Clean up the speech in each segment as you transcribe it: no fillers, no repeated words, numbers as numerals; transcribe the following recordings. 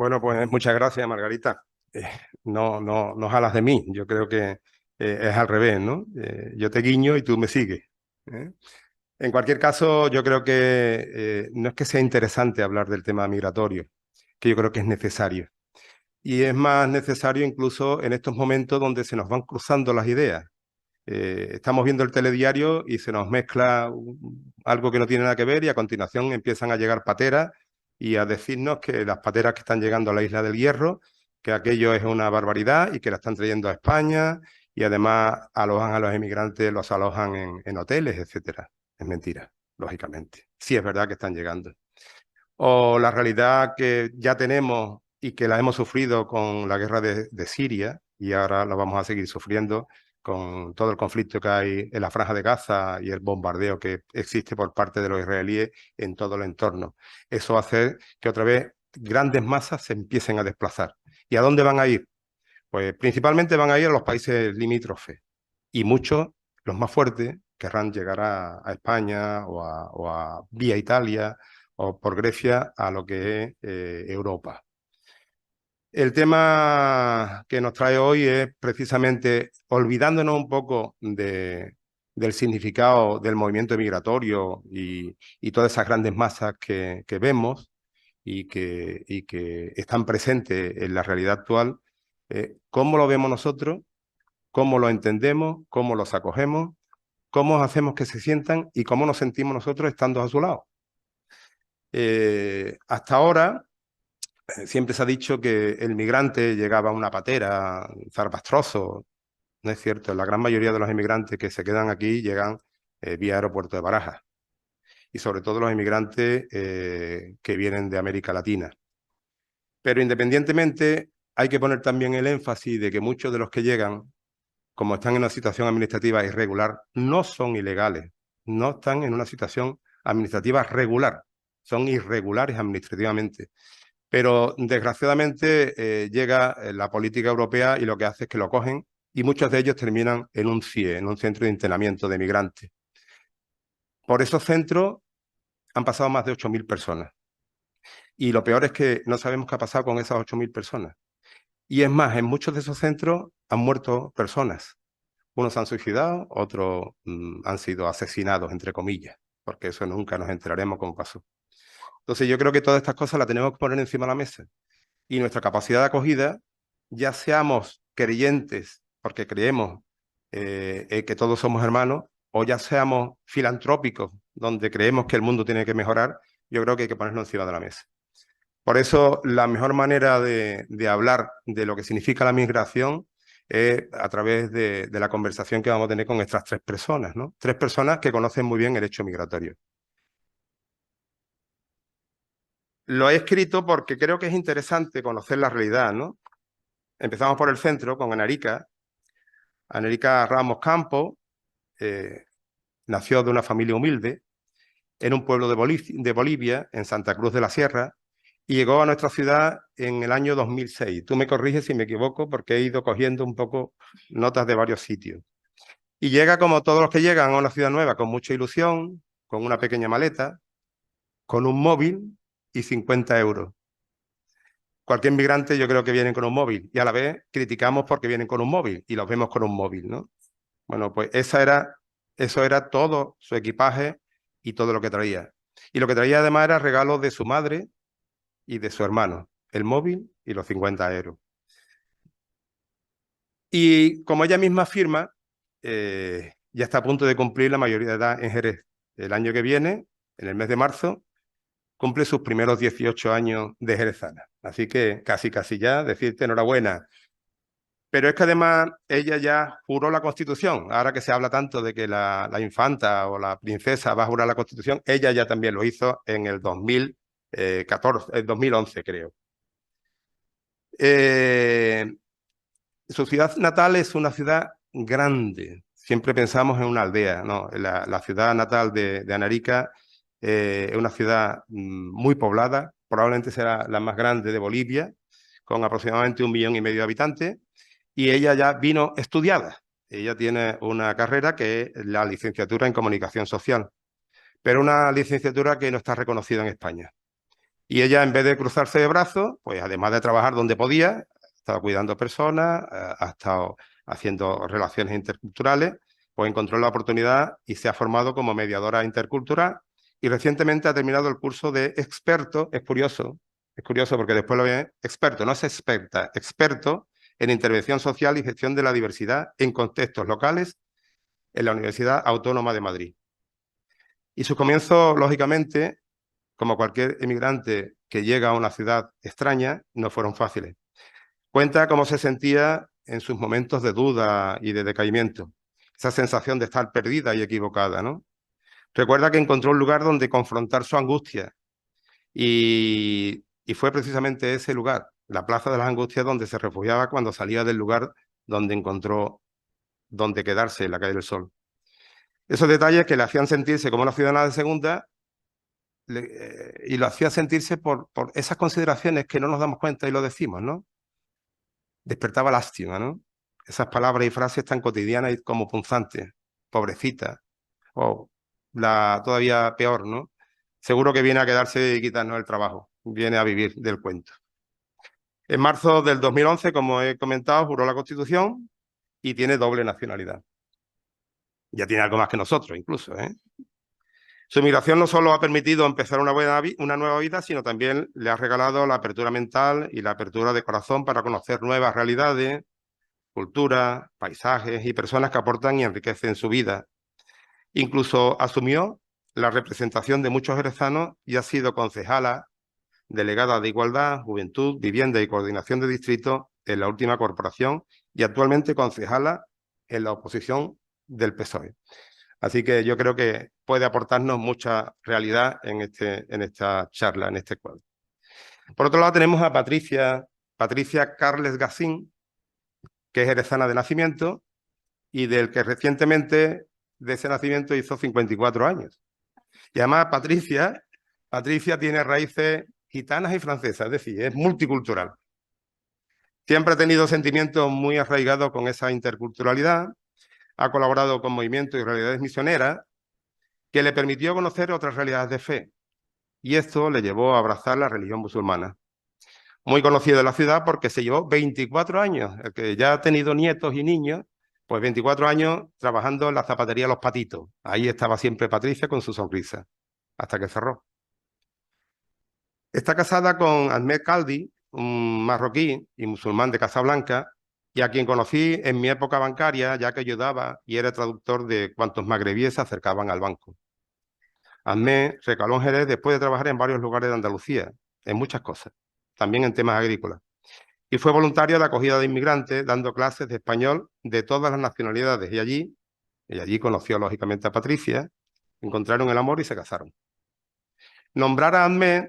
Bueno, pues muchas gracias, Margarita. Eh, no jalas de mí, yo creo que es al revés, ¿no? Yo te guiño y tú me sigues. ¿Eh? En cualquier caso, yo creo que no es que sea interesante hablar del tema migratorio, que yo creo que es necesario. Y es más necesario incluso en estos momentos donde se nos van cruzando las ideas. Estamos viendo el telediario y se nos mezcla algo que no tiene nada que ver y a continuación empiezan a llegar pateras y a decirnos que las pateras que están llegando a la Isla del Hierro, que aquello es una barbaridad y que la están trayendo a España y además alojan a los emigrantes, los alojan en hoteles, etcétera. Es mentira, lógicamente. Sí es verdad que están llegando. O la realidad que ya tenemos y que la hemos sufrido con la guerra de Siria y ahora la vamos a seguir sufriendo con todo el conflicto que hay en la Franja de Gaza y el bombardeo que existe por parte de los israelíes en todo el entorno. Eso hace que otra vez grandes masas se empiecen a desplazar. ¿Y a dónde van a ir? Pues principalmente van a ir a los países limítrofes y muchos, los más fuertes, querrán llegar a España o a vía Italia o por Grecia a lo que es Europa. El tema que nos trae hoy es precisamente olvidándonos un poco del significado del movimiento migratorio y todas esas grandes masas que vemos y que están presentes en la realidad actual, ¿cómo lo vemos nosotros? ¿Cómo lo entendemos? ¿Cómo los acogemos? ¿Cómo hacemos que se sientan y cómo nos sentimos nosotros estando a su lado? Hasta ahora siempre se ha dicho que el migrante llegaba a una patera, zarpastroso. No es cierto, la gran mayoría de los inmigrantes que se quedan aquí llegan vía aeropuerto de Barajas y sobre todo los inmigrantes que vienen de América Latina. Pero independientemente hay que poner también el énfasis de que muchos de los que llegan, como están en una situación administrativa irregular, no son ilegales, no están en una situación administrativa regular, son irregulares administrativamente. Pero desgraciadamente llega la política europea y lo que hace es que lo cogen y muchos de ellos terminan en un CIE, en un centro de internamiento de migrantes. Por esos centros han pasado más de 8.000 personas. Y lo peor es que no sabemos qué ha pasado con esas 8.000 personas. Y es más, en muchos de esos centros han muerto personas. Unos han suicidado, otros han sido asesinados, entre comillas, porque eso nunca nos enteraremos cómo pasó. Entonces yo creo que todas estas cosas las tenemos que poner encima de la mesa. Y nuestra capacidad de acogida, ya seamos creyentes, porque creemos que todos somos hermanos, o ya seamos filantrópicos, donde creemos que el mundo tiene que mejorar, yo creo que hay que ponerlo encima de la mesa. Por eso, la mejor manera de hablar de lo que significa la migración es a través de la conversación que vamos a tener con estas tres personas, ¿no? Tres personas que conocen muy bien el hecho migratorio. Lo he escrito porque creo que es interesante conocer la realidad, ¿no? Empezamos por el centro con Anarica. Anarica Ramos Campos nació de una familia humilde en un pueblo de Bolivia, en Santa Cruz de la Sierra, y llegó a nuestra ciudad en el año 2006. Tú me corriges si me equivoco porque he ido cogiendo un poco notas de varios sitios. Y llega como todos los que llegan a una ciudad nueva, con mucha ilusión, con una pequeña maleta, con un móvil y 50 euros. Cualquier migrante yo creo que vienen con un móvil y a la vez criticamos porque vienen con un móvil y los vemos con un móvil, ¿no? Bueno, pues eso era todo su equipaje y todo lo que traía. Y lo que traía además era regalos de su madre y de su hermano, el móvil y los 50 euros. Y como ella misma afirma, ya está a punto de cumplir la mayoría de edad en Jerez. El año que viene, en el mes de marzo, cumple sus primeros 18 años de jerezana. Así que casi ya decirte enhorabuena. Pero es que además ella ya juró la Constitución. Ahora que se habla tanto de que la infanta o la princesa va a jurar la Constitución, ella ya también lo hizo en el 2014, el 2011 creo. Su ciudad natal es una ciudad grande. Siempre pensamos en una aldea, ¿no? La ciudad natal de Anarica es una ciudad muy poblada, probablemente será la más grande de Bolivia, con aproximadamente 1,5 millones de habitantes, y ella ya vino estudiada. Ella tiene una carrera que es la licenciatura en comunicación social, pero una licenciatura que no está reconocida en España. Y ella, en vez de cruzarse de brazos, pues además de trabajar donde podía, ha estado cuidando personas, ha estado haciendo relaciones interculturales, pues encontró la oportunidad y se ha formado como mediadora intercultural y recientemente ha terminado el curso de experto. Es curioso porque después lo ve experto, no es experta, experto en intervención social y gestión de la diversidad en contextos locales en la Universidad Autónoma de Madrid. Y sus comienzos, lógicamente, como cualquier emigrante que llega a una ciudad extraña, no fueron fáciles. Cuenta cómo se sentía en sus momentos de duda y de decaimiento, esa sensación de estar perdida y equivocada, ¿no? Recuerda que encontró un lugar donde confrontar su angustia y fue precisamente ese lugar, la Plaza de las Angustias, donde se refugiaba cuando salía del lugar donde encontró donde quedarse en la calle del Sol. Esos detalles que le hacían sentirse como una ciudadana de segunda y lo hacía sentirse por esas consideraciones que no nos damos cuenta y lo decimos, ¿no? Despertaba lástima, ¿no? Esas palabras y frases tan cotidianas y como punzantes. Pobrecita. O la todavía peor, ¿no? Seguro que viene a quedarse y quitarnos el trabajo. Viene a vivir del cuento. En marzo del 2011, como he comentado, juró la Constitución y tiene doble nacionalidad. Ya tiene algo más que nosotros, incluso, ¿eh? Su migración no solo ha permitido empezar una nueva vida, sino también le ha regalado la apertura mental y la apertura de corazón para conocer nuevas realidades, culturas, paisajes y personas que aportan y enriquecen su vida. Incluso asumió la representación de muchos jerezanos y ha sido concejala, delegada de Igualdad, Juventud, Vivienda y Coordinación de Distrito en la última corporación y actualmente concejala en la oposición del PSOE. Así que yo creo que puede aportarnos mucha realidad en esta charla, en este cuadro. Por otro lado tenemos a Patricia Carles Gacín, que es jerezana de nacimiento y del que recientemente de ese nacimiento hizo 54 años. Y además Patricia tiene raíces gitanas y francesas, es decir, es multicultural. Siempre ha tenido sentimientos muy arraigados con esa interculturalidad, ha colaborado con movimientos y realidades misioneras que le permitió conocer otras realidades de fe, y esto le llevó a abrazar la religión musulmana. Muy conocido en la ciudad porque se llevó 24 años, el que ya ha tenido nietos y niños, pues 24 años trabajando en la zapatería Los Patitos. Ahí estaba siempre Patricia con su sonrisa, hasta que cerró. Está casada con Ahmed Kaldi, un marroquí y musulmán de Casablanca, y a quien conocí en mi época bancaria, ya que ayudaba y era traductor de cuantos magrebíes se acercaban al banco. Ahmed recaló en Jerez después de trabajar en varios lugares de Andalucía, en muchas cosas, también en temas agrícolas. Y fue voluntario de acogida de inmigrantes, dando clases de español de todas las nacionalidades. Y allí conoció lógicamente a Patricia, encontraron el amor y se casaron. Nombrar a Ahmed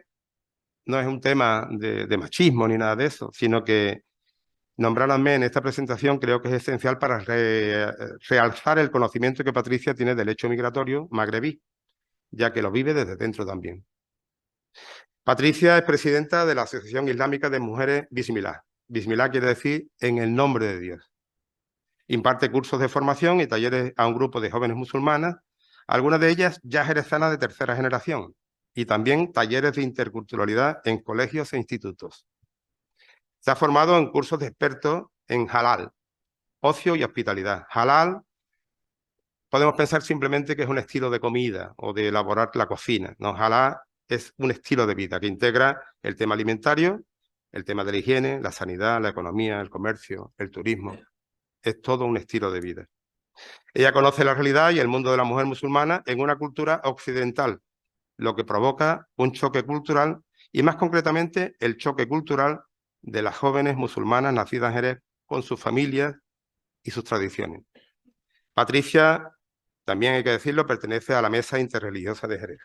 no es un tema de machismo ni nada de eso, sino que nombrar a Ahmed en esta presentación creo que es esencial para realzar el conocimiento que Patricia tiene del hecho migratorio magrebí, ya que lo vive desde dentro también. Patricia es presidenta de la Asociación Islámica de Mujeres Bismillah. Bismillah quiere decir en el nombre de Dios. Imparte cursos de formación y talleres a un grupo de jóvenes musulmanas, algunas de ellas ya jerezanas de tercera generación, y también talleres de interculturalidad en colegios e institutos. Se ha formado en cursos de expertos en halal, ocio y hospitalidad. Halal podemos pensar simplemente que es un estilo de comida o de elaborar la cocina. No, halal es un estilo de vida que integra el tema alimentario, el tema de la higiene, la sanidad, la economía, el comercio, el turismo. Es todo un estilo de vida. Ella conoce la realidad y el mundo de la mujer musulmana en una cultura occidental, lo que provoca un choque cultural y más concretamente el choque cultural de las jóvenes musulmanas nacidas en Jerez con sus familias y sus tradiciones. Patricia, también hay que decirlo, pertenece a la Mesa Interreligiosa de Jerez.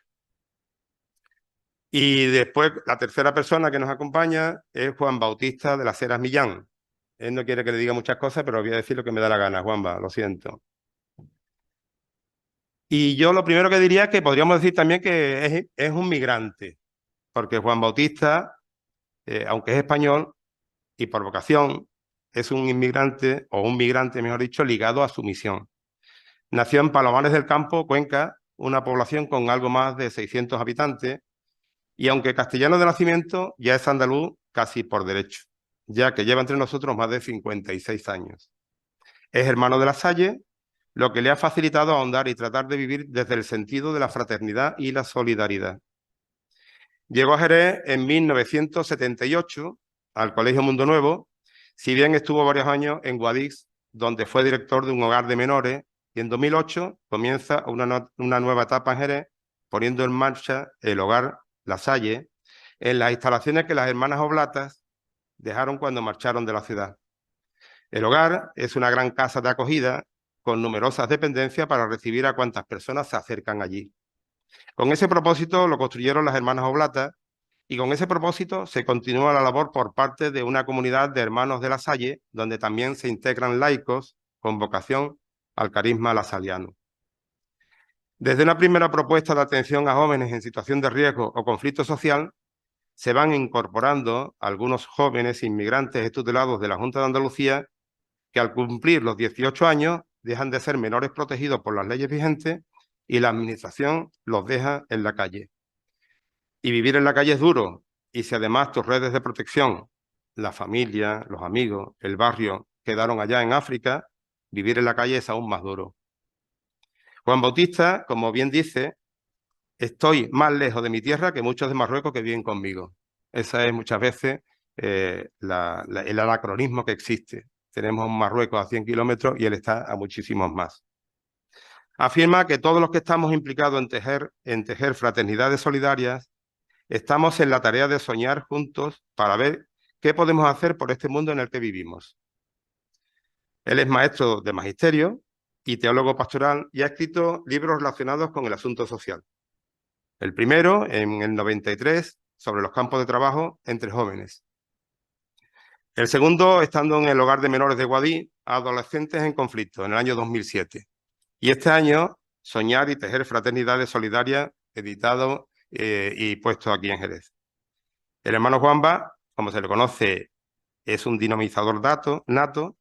Y después, la tercera persona que nos acompaña es Juan Bautista de las Heras Millán. Él no quiere que le diga muchas cosas, pero voy a decir lo que me da la gana, Juanba, lo siento. Y yo lo primero que diría es que podríamos decir también que es un migrante, porque Juan Bautista, aunque es español y por vocación, es un inmigrante, o un migrante, mejor dicho, ligado a su misión. Nació en Palomares del Campo, Cuenca, una población con algo más de 600 habitantes, Y aunque castellano de nacimiento, ya es andaluz casi por derecho, ya que lleva entre nosotros más de 56 años. Es hermano de La Salle, lo que le ha facilitado ahondar y tratar de vivir desde el sentido de la fraternidad y la solidaridad. Llegó a Jerez en 1978 al Colegio Mundo Nuevo, si bien estuvo varios años en Guadix, donde fue director de un hogar de menores, y en 2008 comienza una nueva etapa en Jerez, poniendo en marcha el hogar La Salle, en las instalaciones que las hermanas Oblatas dejaron cuando marcharon de la ciudad. El hogar es una gran casa de acogida con numerosas dependencias para recibir a cuantas personas se acercan allí. Con ese propósito lo construyeron las hermanas Oblatas y con ese propósito se continúa la labor por parte de una comunidad de hermanos de La Salle, donde también se integran laicos con vocación al carisma lasaliano. Desde una primera propuesta de atención a jóvenes en situación de riesgo o conflicto social, se van incorporando algunos jóvenes inmigrantes tutelados de la Junta de Andalucía que al cumplir los 18 años dejan de ser menores protegidos por las leyes vigentes y la administración los deja en la calle. Y vivir en la calle es duro, y si además tus redes de protección, la familia, los amigos, el barrio, quedaron allá en África, vivir en la calle es aún más duro. Juan Bautista, como bien dice, estoy más lejos de mi tierra que muchos de Marruecos que viven conmigo. Ese es muchas veces el anacronismo que existe. Tenemos Marruecos a 100 kilómetros y él está a muchísimos más. Afirma que todos los que estamos implicados en tejer fraternidades solidarias estamos en la tarea de soñar juntos para ver qué podemos hacer por este mundo en el que vivimos. Él es maestro de magisterio y teólogo pastoral y ha escrito libros relacionados con el asunto social. El primero, en el 93, sobre los campos de trabajo entre jóvenes. El segundo, estando en el hogar de menores de Guadix, adolescentes en conflicto, en el año 2007. Y este año, Soñar y tejer fraternidades solidarias, editado y puesto aquí en Jerez. El hermano Juanba, como se le conoce, es un dinamizador nato,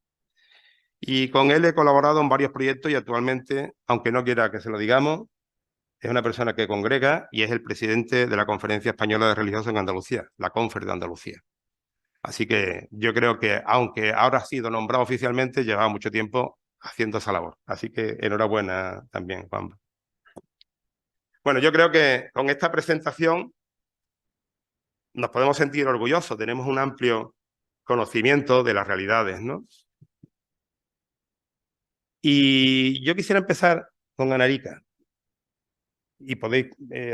y con él he colaborado en varios proyectos y actualmente, aunque no quiera que se lo digamos, es una persona que congrega y es el presidente de la Conferencia Española de Religiosos en Andalucía, la Confer de Andalucía. Así que yo creo que, aunque ahora ha sido nombrado oficialmente, lleva mucho tiempo haciendo esa labor. Así que enhorabuena también, Juan. Bueno, yo creo que con esta presentación nos podemos sentir orgullosos. Tenemos un amplio conocimiento de las realidades, ¿no? Y yo quisiera empezar con Anarica. Y podéis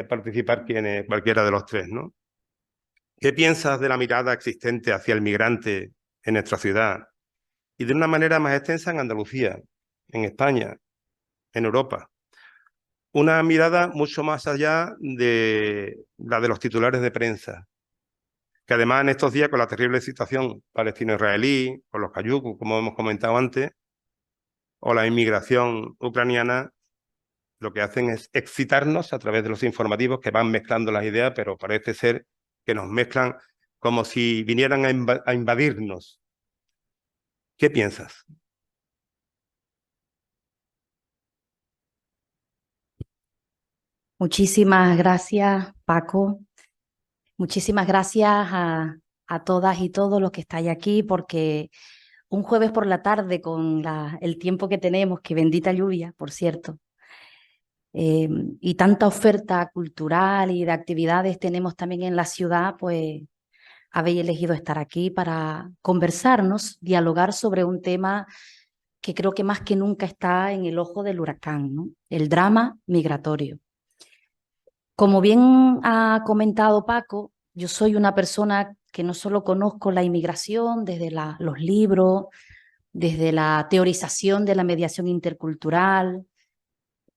participar cualquiera de los tres, ¿no? ¿Qué piensas de la mirada existente hacia el migrante en nuestra ciudad y de una manera más extensa en Andalucía, en España, en Europa? Una mirada mucho más allá de la de los titulares de prensa, que además en estos días con la terrible situación palestino-israelí, con los cayucos, como hemos comentado antes, o la inmigración ucraniana, lo que hacen es excitarnos a través de los informativos que van mezclando las ideas, pero parece ser que nos mezclan como si vinieran a invadirnos. ¿Qué piensas? Muchísimas gracias, Paco. Muchísimas gracias a todas y todos los que estáis aquí, porque un jueves por la tarde, con el tiempo que tenemos, que bendita lluvia, por cierto, y tanta oferta cultural y de actividades tenemos también en la ciudad, pues habéis elegido estar aquí para conversarnos, dialogar sobre un tema que creo que más que nunca está en el ojo del huracán, ¿no? El drama migratorio. Como bien ha comentado Paco, yo soy una persona que no solo conozco la inmigración desde los libros, desde la teorización de la mediación intercultural,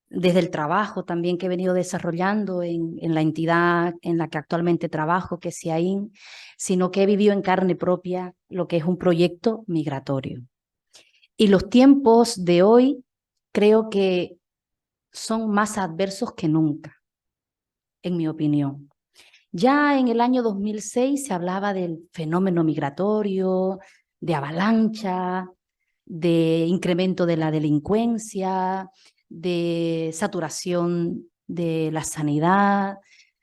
desde el trabajo también que he venido desarrollando en la entidad en la que actualmente trabajo, que es CIAIN, sino que he vivido en carne propia lo que es un proyecto migratorio. Y los tiempos de hoy creo que son más adversos que nunca, en mi opinión. Ya en el año 2006 se hablaba del fenómeno migratorio, de avalancha, de incremento de la delincuencia, de saturación de la sanidad,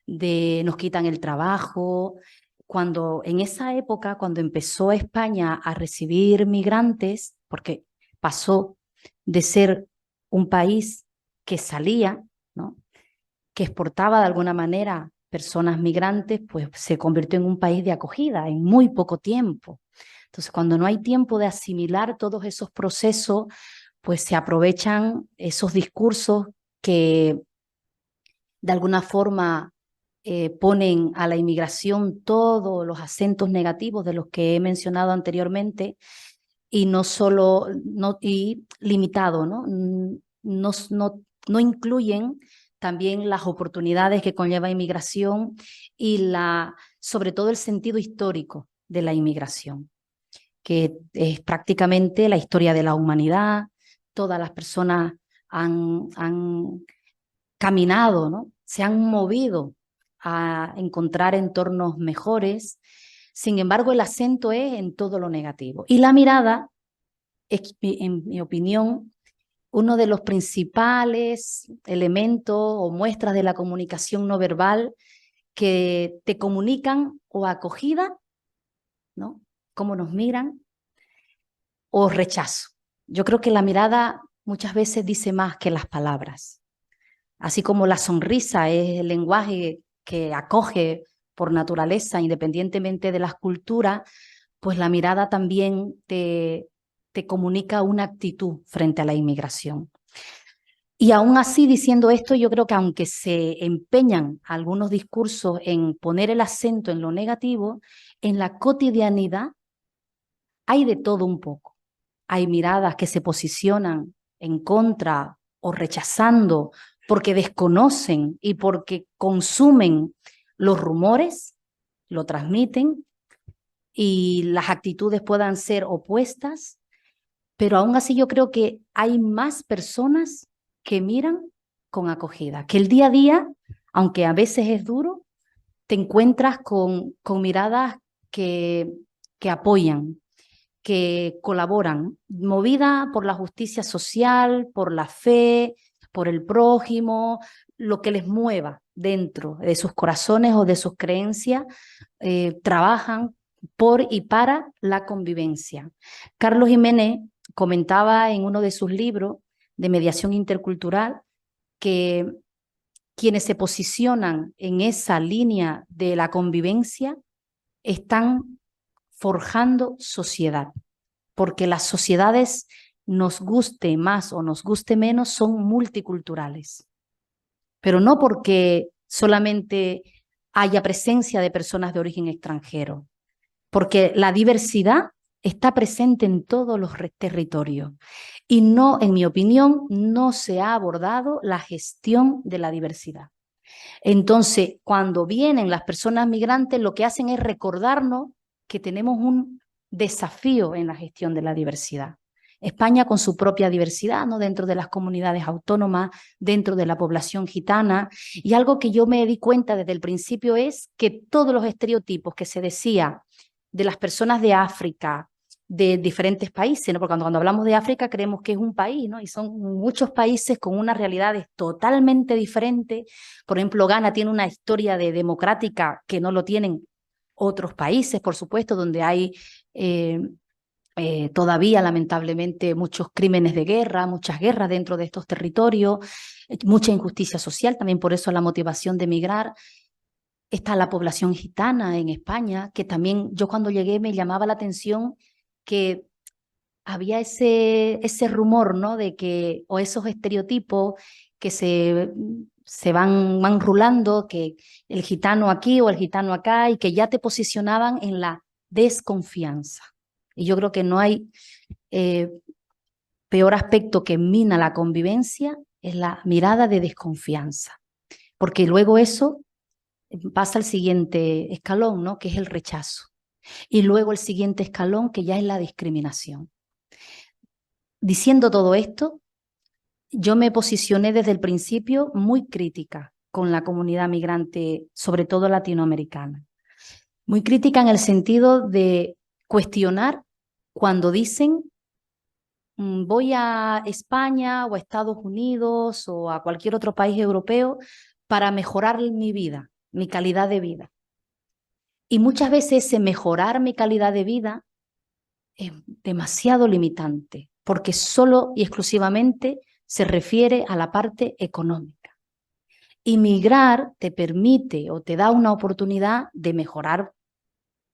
nos quitan el trabajo. Cuando en esa época, cuando empezó España a recibir migrantes, porque pasó de ser un país que salía, ¿no?, que exportaba de alguna manera personas migrantes, pues se convirtió en un país de acogida en muy poco tiempo. Entonces, cuando no hay tiempo de asimilar todos esos procesos, pues se aprovechan esos discursos que de alguna forma ponen a la inmigración todos los acentos negativos de los que he mencionado anteriormente, y no solo, y limitado, ¿no? No incluyen también las oportunidades que conlleva inmigración y sobre todo el sentido histórico de la inmigración, que es prácticamente la historia de la humanidad. Todas las personas han caminado, ¿no?, se han movido a encontrar entornos mejores. Sin embargo, el acento es en todo lo negativo. Y la mirada es, en mi opinión, uno de los principales elementos o muestras de la comunicación no verbal que te comunican o acogida, ¿no?, cómo nos miran, o rechazo. Yo creo que la mirada muchas veces dice más que las palabras. Así como la sonrisa es el lenguaje que acoge por naturaleza, independientemente de las culturas, pues la mirada también te comunica una actitud frente a la inmigración. Y aún así, diciendo esto, yo creo que aunque se empeñan algunos discursos en poner el acento en lo negativo, en la cotidianidad hay de todo un poco. Hay miradas que se posicionan en contra o rechazando porque desconocen y porque consumen los rumores, lo transmiten, y las actitudes puedan ser opuestas, pero aún así yo creo que hay más personas que miran con acogida, que el día a día, aunque a veces es duro, te encuentras con miradas que apoyan, que colaboran, movida por la justicia social, por la fe, por el prójimo, lo que les mueva dentro de sus corazones o de sus creencias, trabajan por y para la convivencia. Carlos Jiménez comentaba en uno de sus libros de mediación intercultural que quienes se posicionan en esa línea de la convivencia están forjando sociedad, porque las sociedades, nos guste más o nos guste menos, son multiculturales, pero no porque solamente haya presencia de personas de origen extranjero, porque la diversidad está presente en todos los territorios y no, en mi opinión, no se ha abordado la gestión de la diversidad. Entonces, cuando vienen las personas migrantes, lo que hacen es recordarnos que tenemos un desafío en la gestión de la diversidad. España con su propia diversidad, ¿no?, dentro de las comunidades autónomas, dentro de la población gitana, y algo que yo me di cuenta desde el principio es que todos los estereotipos que se decía de las personas de África, de diferentes países, ¿no?, porque cuando hablamos de África creemos que es un país, ¿no?, y son muchos países con unas realidades totalmente diferentes. Por ejemplo, Ghana tiene una historia democrática que no lo tienen otros países, por supuesto, donde hay todavía, lamentablemente, muchos crímenes de guerra, muchas guerras dentro de estos territorios, mucha injusticia social, también por eso la motivación de emigrar. Está la población gitana en España, que también yo cuando llegué me llamaba la atención que había ese rumor, ¿no?, de que, o esos estereotipos que se van rulando, que el gitano aquí o el gitano acá, y que ya te posicionaban en la desconfianza. Y yo creo que no hay peor aspecto que mina la convivencia, es la mirada de desconfianza, porque luego eso pasa al siguiente escalón, ¿no?, que es el rechazo, y luego el siguiente escalón, que ya es la discriminación. Diciendo todo esto, yo me posicioné desde el principio muy crítica con la comunidad migrante, sobre todo latinoamericana. Muy crítica en el sentido de cuestionar cuando dicen voy a España o a Estados Unidos o a cualquier otro país europeo para mejorar mi vida. mi calidad de vida. Y muchas veces ese mejorar mi calidad de vida es demasiado limitante, porque solo y exclusivamente se refiere a la parte económica. Y migrar te permite o te da una oportunidad de mejorar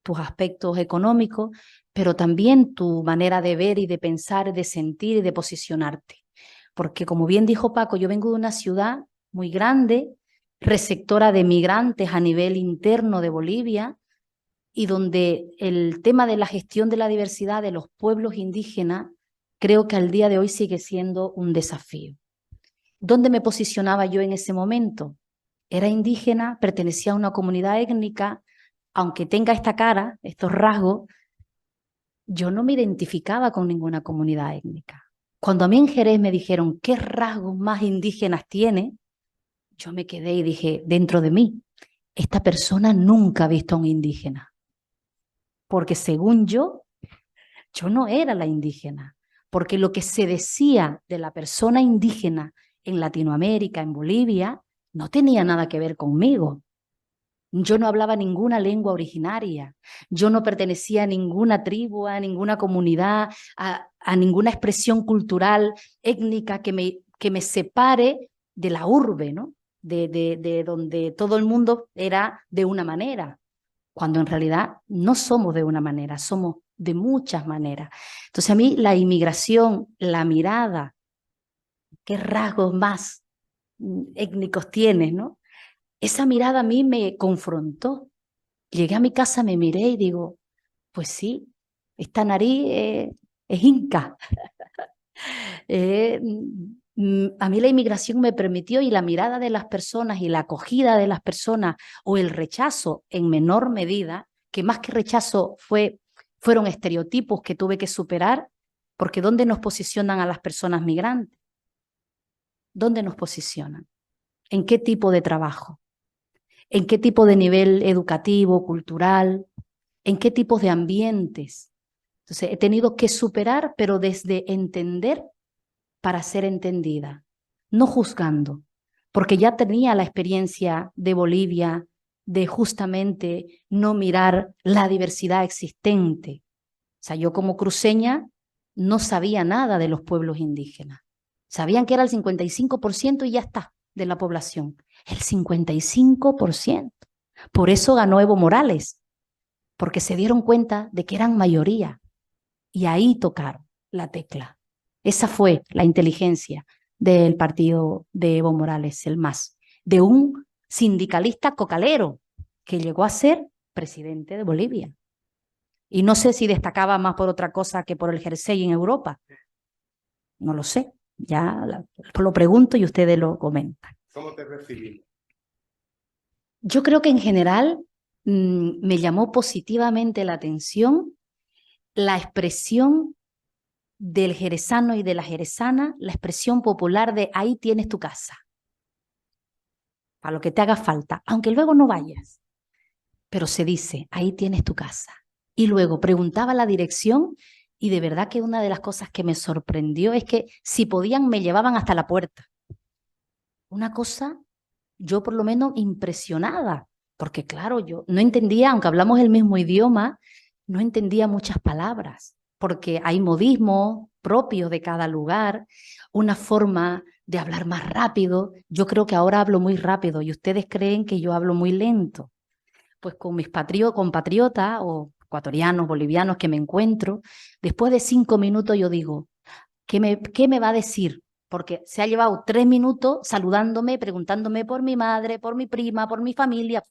tus aspectos económicos, pero también tu manera de ver y de pensar, de sentir y de posicionarte. Porque como bien dijo Paco, yo vengo de una ciudad muy grande, receptora de migrantes a nivel interno de Bolivia, y donde el tema de la gestión de la diversidad de los pueblos indígenas creo que al día de hoy sigue siendo un desafío. ¿Dónde me posicionaba yo en ese momento? Era indígena, pertenecía a una comunidad étnica, aunque tenga esta cara, estos rasgos, yo no me identificaba con ninguna comunidad étnica. Cuando a mí en Jerez me dijeron qué rasgos más indígenas tiene, yo me quedé y dije dentro de mí, esta persona nunca ha visto a un indígena, porque según yo no era la indígena, porque lo que se decía de la persona indígena en Latinoamérica, en Bolivia, no tenía nada que ver conmigo. Yo no hablaba ninguna lengua originaria, yo no pertenecía a ninguna tribu, a ninguna comunidad, a ninguna expresión cultural, étnica que me separe de la urbe, ¿no? De donde todo el mundo era de una manera, cuando en realidad no somos de una manera, somos de muchas maneras. Entonces a mí la inmigración, la mirada, qué rasgos más étnicos tienes, ¿no? Esa mirada a mí me confrontó. Llegué a mi casa, me miré y digo, pues sí, esta nariz es inca. A mí la inmigración me permitió, y la mirada de las personas y la acogida de las personas, o el rechazo en menor medida, que más que rechazo fueron estereotipos que tuve que superar, porque ¿dónde nos posicionan a las personas migrantes? ¿Dónde nos posicionan? ¿En qué tipo de trabajo? ¿En qué tipo de nivel educativo, cultural? ¿En qué tipos de ambientes? Entonces, he tenido que superar, pero desde entender para ser entendida, no juzgando, porque ya tenía la experiencia de Bolivia de justamente no mirar la diversidad existente. O sea, yo como cruceña no sabía nada de los pueblos indígenas. Sabían que era el 55% y ya está de la población. El 55%. Por eso ganó Evo Morales, porque se dieron cuenta de que eran mayoría y ahí tocaron la tecla. Esa fue la inteligencia del partido de Evo Morales, el MAS, de un sindicalista cocalero que llegó a ser presidente de Bolivia. Y no sé si destacaba más por otra cosa que por el jersey en Europa. No lo sé. Ya lo pregunto y ustedes lo comentan. ¿Cómo te recibí? Yo creo que en general me llamó positivamente la atención la expresión del jerezano y de la jerezana, la expresión popular de ahí tienes tu casa, para lo que te haga falta, aunque luego no vayas, pero se dice, ahí tienes tu casa. Y luego preguntaba la dirección y de verdad que una de las cosas que me sorprendió es que si podían me llevaban hasta la puerta. Una cosa, yo por lo menos impresionada, porque claro, yo no entendía, aunque hablamos el mismo idioma, no entendía muchas palabras, porque hay modismos propios de cada lugar, una forma de hablar más rápido. Yo creo que ahora hablo muy rápido y ustedes creen que yo hablo muy lento. Pues con mis compatriotas o ecuatorianos, bolivianos que me encuentro, después de 5 minutos yo digo, qué me va a decir? Porque se ha llevado 3 minutos saludándome, preguntándome por mi madre, por mi prima, por mi familia.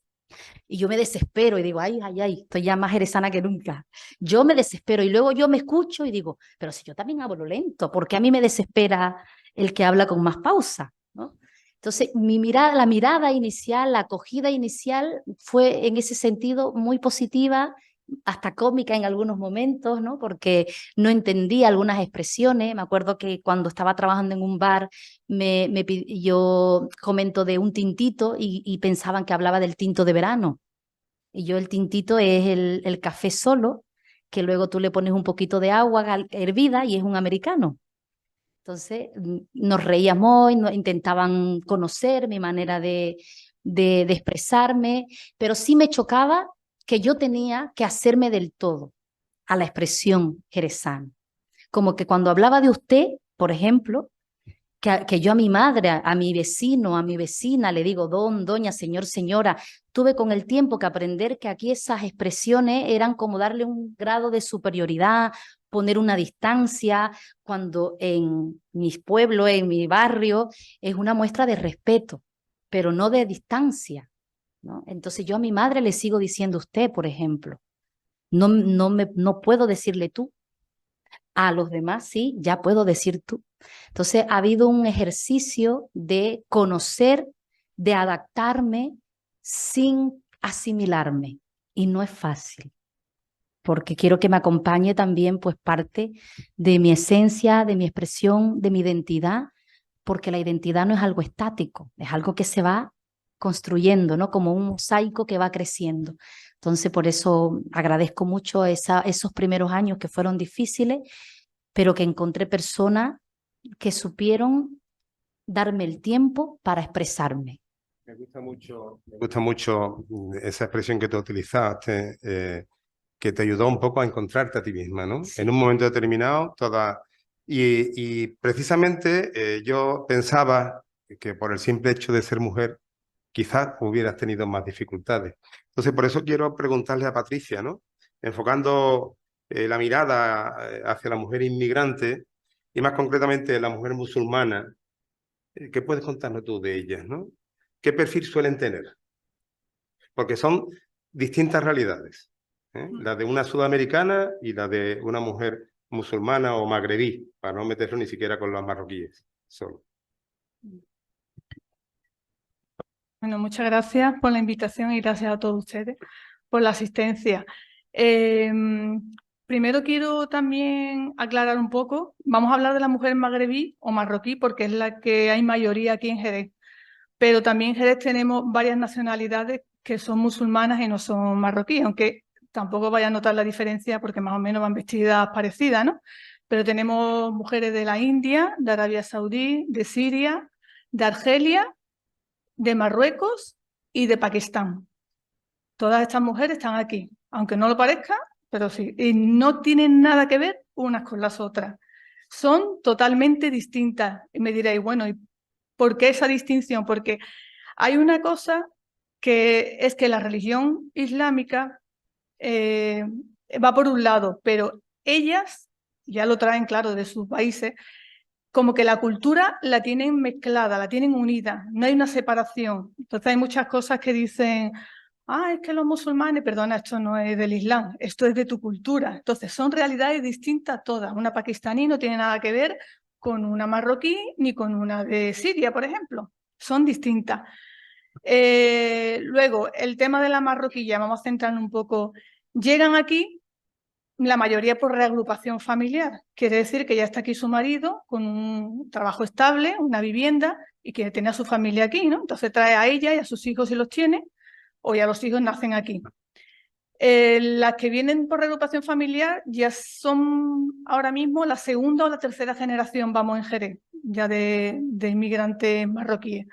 Y yo me desespero y digo, ay, ay, ay, estoy ya más jerezana que nunca. Yo me desespero y luego yo me escucho y digo, pero si yo también hablo lento, porque a mí me desespera el que habla con más pausa, ¿no? Entonces, la mirada inicial, la acogida inicial fue en ese sentido muy positiva, hasta cómica en algunos momentos, ¿no? Porque no entendía algunas expresiones. Me acuerdo que cuando estaba trabajando en un bar, yo comento de un tintito y pensaban que hablaba del tinto de verano. Y yo el tintito es el café solo, que luego tú le pones un poquito de agua hervida y es un americano. Entonces nos reíamos y intentaban conocer mi manera de expresarme, pero sí me chocaba que yo tenía que hacerme del todo a la expresión jerezana. Como que cuando hablaba de usted, por ejemplo, que yo a mi madre, a mi vecino, a mi vecina le digo don, doña, señor, señora, tuve con el tiempo que aprender que aquí esas expresiones eran como darle un grado de superioridad, poner una distancia, cuando en mi pueblo, en mi barrio, es una muestra de respeto, pero no de distancia, ¿no? Entonces yo a mi madre le sigo diciendo usted, por ejemplo. No puedo decirle tú. A los demás sí, ya puedo decir tú. Entonces ha habido un ejercicio de conocer, de adaptarme sin asimilarme. Y no es fácil, porque quiero que me acompañe también pues parte de mi esencia, de mi expresión, de mi identidad, porque la identidad no es algo estático, es algo que se va construyendo, ¿no? Como un mosaico que va creciendo. Entonces, por eso agradezco mucho esos primeros años que fueron difíciles, pero que encontré personas que supieron darme el tiempo para expresarme. Me gusta mucho esa expresión que tú utilizaste, que te ayudó un poco a encontrarte a ti misma, ¿no? Sí. En un momento determinado, toda... Y precisamente yo pensaba que por el simple hecho de ser mujer, quizás hubieras tenido más dificultades. Entonces, por eso quiero preguntarle a Patricia, ¿no? Enfocando la mirada hacia la mujer inmigrante y más concretamente la mujer musulmana, ¿qué puedes contarnos tú de ellas, ¿no? ¿Qué perfil suelen tener? Porque son distintas realidades, ¿eh? La de una sudamericana y la de una mujer musulmana o magrebí, para no meterlo ni siquiera con los marroquíes solo. Bueno, muchas gracias por la invitación y gracias a todos ustedes por la asistencia. Primero quiero también aclarar un poco, vamos a hablar de la mujer magrebí o marroquí porque es la que hay mayoría aquí en Jerez, pero también en Jerez tenemos varias nacionalidades que son musulmanas y no son marroquíes, aunque tampoco vaya a notar la diferencia porque más o menos van vestidas parecidas, ¿no? Pero tenemos mujeres de la India, de Arabia Saudí, de Siria, de Argelia, de Marruecos y de Pakistán. Todas estas mujeres están aquí, aunque no lo parezca, pero sí. Y no tienen nada que ver unas con las otras. Son totalmente distintas. Y me diréis, bueno, ¿y por qué esa distinción? Porque hay una cosa que es que la religión islámica va por un lado, pero ellas ya lo traen claro de sus países, como que la cultura la tienen mezclada, la tienen unida, no hay una separación. Entonces hay muchas cosas que dicen, es que los musulmanes, perdona, esto no es del Islam, esto es de tu cultura. Entonces son realidades distintas todas. Una pakistaní no tiene nada que ver con una marroquí ni con una de Siria, por ejemplo. Son distintas. Luego, el tema de la marroquilla, vamos a centrarnos un poco. Llegan aquí la mayoría por reagrupación familiar. Quiere decir que ya está aquí su marido con un trabajo estable, una vivienda y que tiene a su familia aquí, ¿no? Entonces trae a ella y a sus hijos si los tiene o ya los hijos nacen aquí. Las que vienen por reagrupación familiar ya son ahora mismo la segunda o la tercera generación, vamos, en Jerez, ya de inmigrantes marroquíes.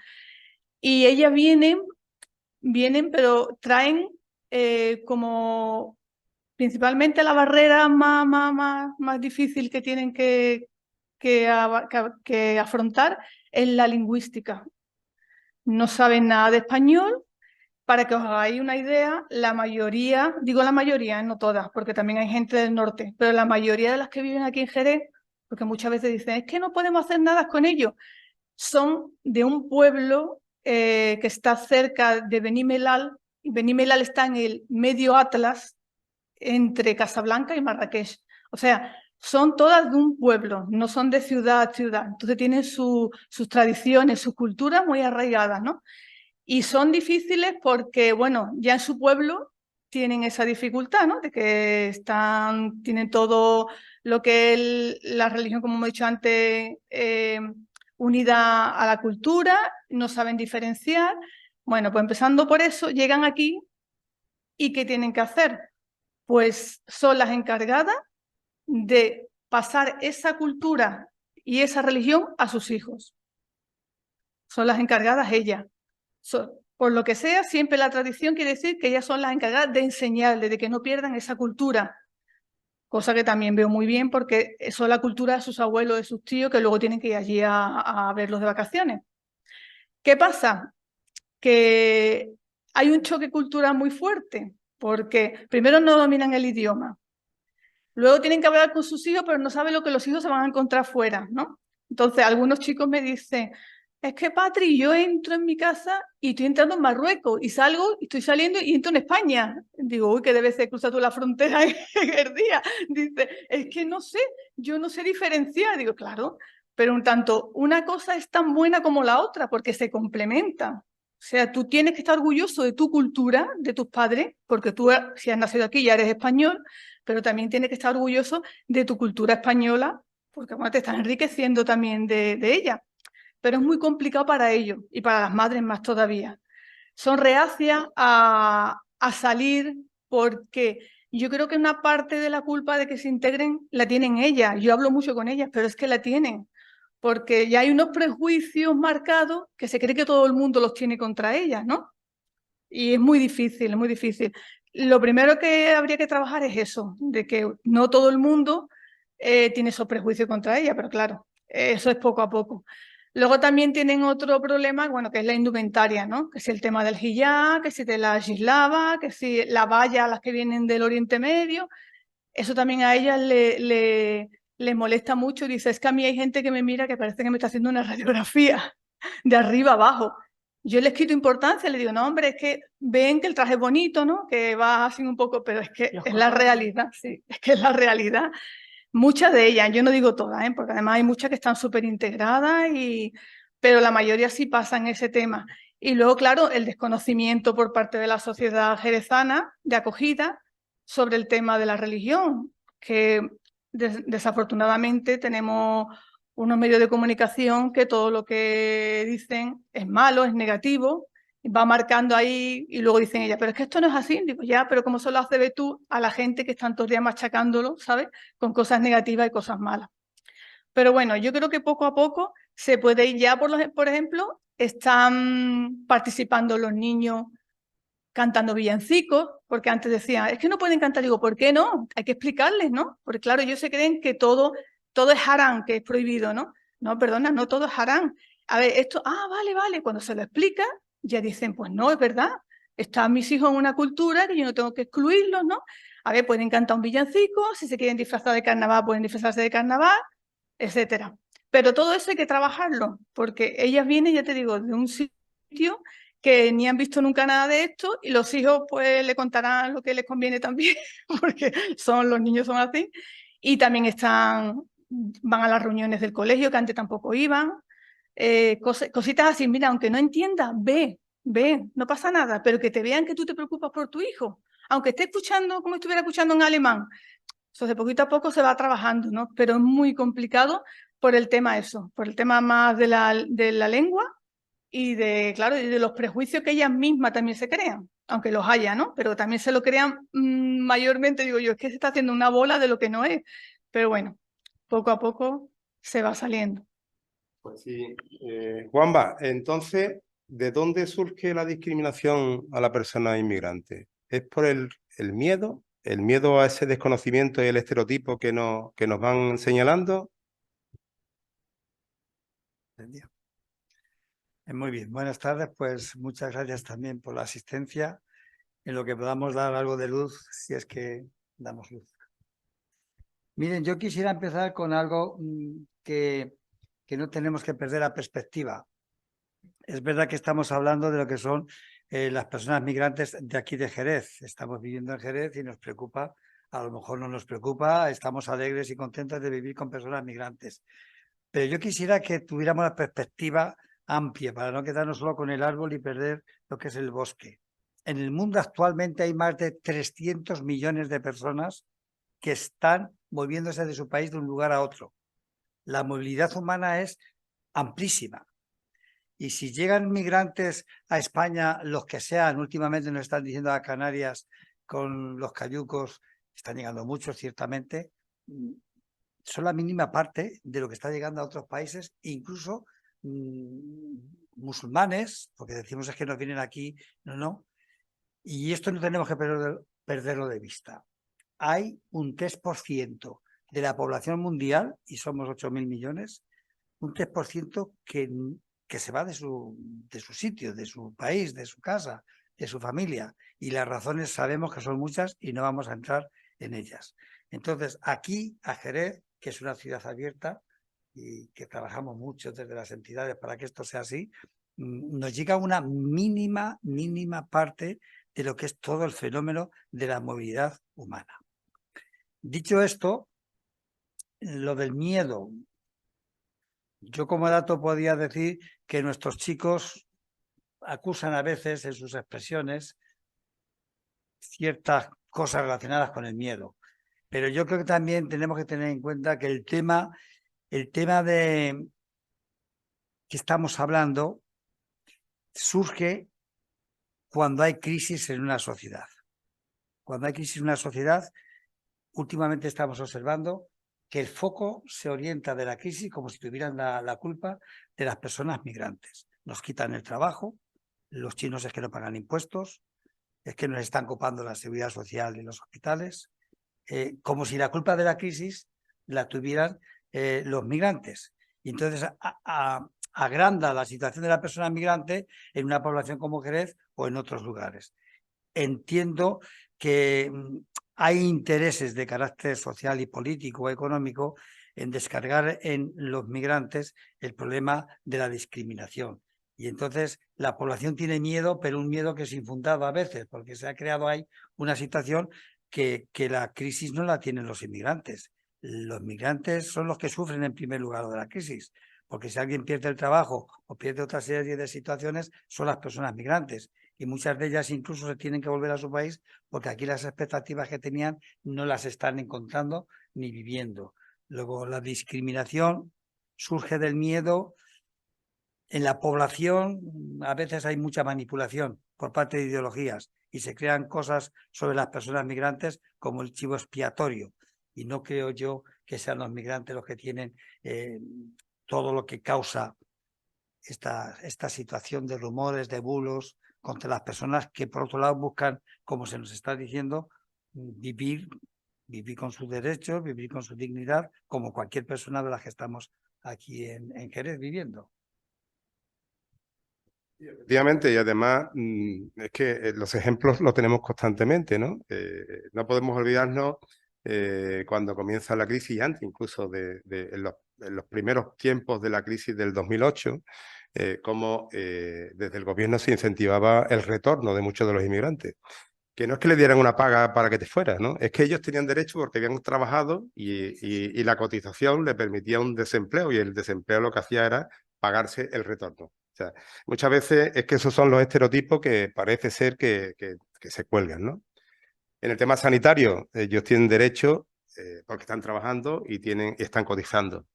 Y ellas vienen, pero traen como principalmente la barrera más difícil que tienen que afrontar es la lingüística. No saben nada de español. Para que os hagáis una idea, la mayoría, digo la mayoría, no todas, porque también hay gente del norte, pero la mayoría de las que viven aquí en Jerez, porque muchas veces dicen, es que no podemos hacer nada con ellos, son de un pueblo que está cerca de Benimelal, y Benimelal está en el medio Atlas, entre Casablanca y Marrakech. O sea, son todas de un pueblo, no son de ciudad a ciudad. Entonces tienen sus tradiciones, sus culturas muy arraigadas, ¿no? Y son difíciles porque, bueno, ya en su pueblo tienen esa dificultad, ¿no? De que tienen todo lo que es la religión, como hemos dicho antes, unida a la cultura, no saben diferenciar. Bueno, pues empezando por eso, llegan aquí y ¿qué tienen que hacer? Pues son las encargadas de pasar esa cultura y esa religión a sus hijos. Son las encargadas ellas. por lo que sea, siempre la tradición quiere decir que ellas son las encargadas de enseñarles, de que no pierdan esa cultura. Cosa que también veo muy bien porque eso es la cultura de sus abuelos, de sus tíos, que luego tienen que ir allí a verlos de vacaciones. ¿Qué pasa? Que hay un choque cultural muy fuerte, porque primero no dominan el idioma, luego tienen que hablar con sus hijos, pero no saben lo que los hijos se van a encontrar fuera, ¿no? Entonces, algunos chicos me dicen, es que Patri, yo entro en mi casa y estoy entrando en Marruecos y salgo, y estoy saliendo y entro en España. Digo, uy, que debe ser cruzar tú la frontera en el día. Dice, es que no sé, yo no sé diferenciar. Digo, claro, pero un tanto, una cosa es tan buena como la otra porque se complementan. O sea, tú tienes que estar orgulloso de tu cultura, de tus padres, porque tú, si has nacido aquí, ya eres español, pero también tienes que estar orgulloso de tu cultura española, porque bueno, te estás enriqueciendo también de ella. Pero es muy complicado para ellos y para las madres más todavía. Son reacias a salir porque yo creo que una parte de la culpa de que se integren la tienen ellas. Yo hablo mucho con ellas, pero es que la tienen. Porque ya hay unos prejuicios marcados que se cree que todo el mundo los tiene contra ellas, ¿no? Y es muy difícil, es muy difícil. Lo primero que habría que trabajar es eso, de que no todo el mundo tiene esos prejuicios contra ella, pero claro, eso es poco a poco. Luego también tienen otro problema, bueno, que es la indumentaria, ¿no? Que si el tema del hijab, que si de la gislaba, que si la valla a las que vienen del Oriente Medio. Eso también a ellas le molesta mucho. Dice, es que a mí hay gente que me mira que parece que me está haciendo una radiografía de arriba abajo. Yo les quito importancia, le digo, no, hombre, es que ven que el traje es bonito, ¿no? Que va así un poco, pero es que es la realidad, sí, es que es la realidad. Muchas de ellas, yo no digo todas, porque además hay muchas que están súper integradas, pero la mayoría sí pasan ese tema. Y luego, claro, el desconocimiento por parte de la sociedad jerezana de acogida sobre el tema de la religión, que desafortunadamente tenemos unos medios de comunicación que todo lo que dicen es malo, es negativo, va marcando ahí y luego dicen ella, pero es que esto no es así. Digo, ya, pero ¿cómo se lo hace ver tú a la gente que están todos los días machacándolo, ¿sabes? Con cosas negativas y cosas malas. Pero bueno, yo creo que poco a poco se puede ir ya, por ejemplo, están participando los niños cantando villancicos, porque antes decían, es que no pueden cantar. Digo, ¿por qué no? Hay que explicarles, ¿no? Porque claro, ellos se creen que todo es harán, que es prohibido, ¿no? No, perdona, no todo es harán. A ver, esto, vale, vale. Cuando se lo explica, ya dicen, pues no, es verdad. Están mis hijos en una cultura que yo no tengo que excluirlos, ¿no? A ver, pueden cantar un villancico, si se quieren disfrazar de carnaval, pueden disfrazarse de carnaval, etcétera. Pero todo eso hay que trabajarlo, porque ellas vienen, ya te digo, de un sitio que ni han visto nunca nada de esto y los hijos pues le contarán lo que les conviene también, porque los niños son así. Y también van a las reuniones del colegio, que antes tampoco iban. Cositas así, mira, aunque no entiendas, ve, no pasa nada, pero que te vean que tú te preocupas por tu hijo, aunque esté escuchando como estuviera escuchando en alemán. Eso de poquito a poco se va trabajando, ¿no? Pero es muy complicado por el tema por el tema más de la lengua y claro, y de los prejuicios que ellas mismas también se crean, aunque los haya, ¿no? Pero también se lo crean mayormente, digo yo, es que se está haciendo una bola de lo que no es. Pero bueno, poco a poco se va saliendo. Pues sí. Juanba, entonces, ¿de dónde surge la discriminación a la persona inmigrante? ¿Es por el miedo? ¿El miedo a ese desconocimiento y el estereotipo que nos van señalando? Muy bien, buenas tardes, pues muchas gracias también por la asistencia, en lo que podamos dar algo de luz, si es que damos luz. Miren, yo quisiera empezar con algo que no tenemos que perder la perspectiva. Es verdad que estamos hablando de lo que son las personas migrantes de aquí de Jerez. Estamos viviendo en Jerez y nos preocupa, a lo mejor no nos preocupa, estamos alegres y contentos de vivir con personas migrantes. Pero yo quisiera que tuviéramos la perspectiva amplia para no quedarnos solo con el árbol y perder lo que es el bosque. En el mundo actualmente hay más de 300 millones de personas que están moviéndose de su país de un lugar a otro. La movilidad humana es amplísima. Y si llegan migrantes a España, los que sean, últimamente nos están diciendo a Canarias con los cayucos, están llegando muchos ciertamente, son la mínima parte de lo que está llegando a otros países, incluso musulmanes, porque decimos es que nos vienen aquí, no. Y esto no tenemos que perderlo de vista. Hay un 3% de la población mundial, y somos 8.000 millones, un 3% que se va de su sitio, de su país, de su casa, de su familia. Y las razones sabemos que son muchas y no vamos a entrar en ellas. Entonces, aquí, a Jerez, que es una ciudad abierta y que trabajamos mucho desde las entidades para que esto sea así, nos llega una mínima parte de lo que es todo el fenómeno de la movilidad humana. Dicho esto, lo del miedo. Yo como dato podría decir que nuestros chicos acusan a veces en sus expresiones ciertas cosas relacionadas con el miedo. Pero yo creo que también tenemos que tener en cuenta que el tema de que estamos hablando surge cuando hay crisis en una sociedad. Cuando hay crisis en una sociedad, últimamente estamos observando que el foco se orienta de la crisis como si tuvieran la culpa de las personas migrantes. Nos quitan el trabajo, los chinos es que no pagan impuestos, es que nos están copando la seguridad social y los hospitales, como si la culpa de la crisis la tuvieran los migrantes. Y entonces agranda la situación de la persona migrante en una población como Jerez o en otros lugares. Entiendo que hay intereses de carácter social y político o económico en descargar en los migrantes el problema de la discriminación. Y entonces la población tiene miedo, pero un miedo que es infundado a veces, porque se ha creado ahí una situación que la crisis no la tienen los inmigrantes. Los migrantes son los que sufren en primer lugar de la crisis, porque si alguien pierde el trabajo o pierde otra serie de situaciones, son las personas migrantes. Y muchas de ellas incluso se tienen que volver a su país porque aquí las expectativas que tenían no las están encontrando ni viviendo. Luego, la discriminación surge del miedo. En la población a veces hay mucha manipulación por parte de ideologías y se crean cosas sobre las personas migrantes como el chivo expiatorio. Y no creo yo que sean los migrantes los que tienen todo lo que causa esta situación de rumores, de bulos contra las personas que por otro lado buscan, como se nos está diciendo, vivir con sus derechos, vivir con su dignidad, como cualquier persona de las que estamos aquí en Jerez viviendo. Efectivamente, y además es que los ejemplos los tenemos constantemente, ¿no? No podemos olvidarnos cuando comienza la crisis, y antes incluso en los primeros tiempos de la crisis del 2008, cómo desde el gobierno se incentivaba el retorno de muchos de los inmigrantes. Que no es que le dieran una paga para que te fueras, ¿no? Es que ellos tenían derecho porque habían trabajado y la cotización le permitía un desempleo, y el desempleo lo que hacía era pagarse el retorno. O sea, muchas veces es que esos son los estereotipos que parece ser que se cuelgan, ¿no? En el tema sanitario, ellos tienen derecho porque están trabajando y están cotizando.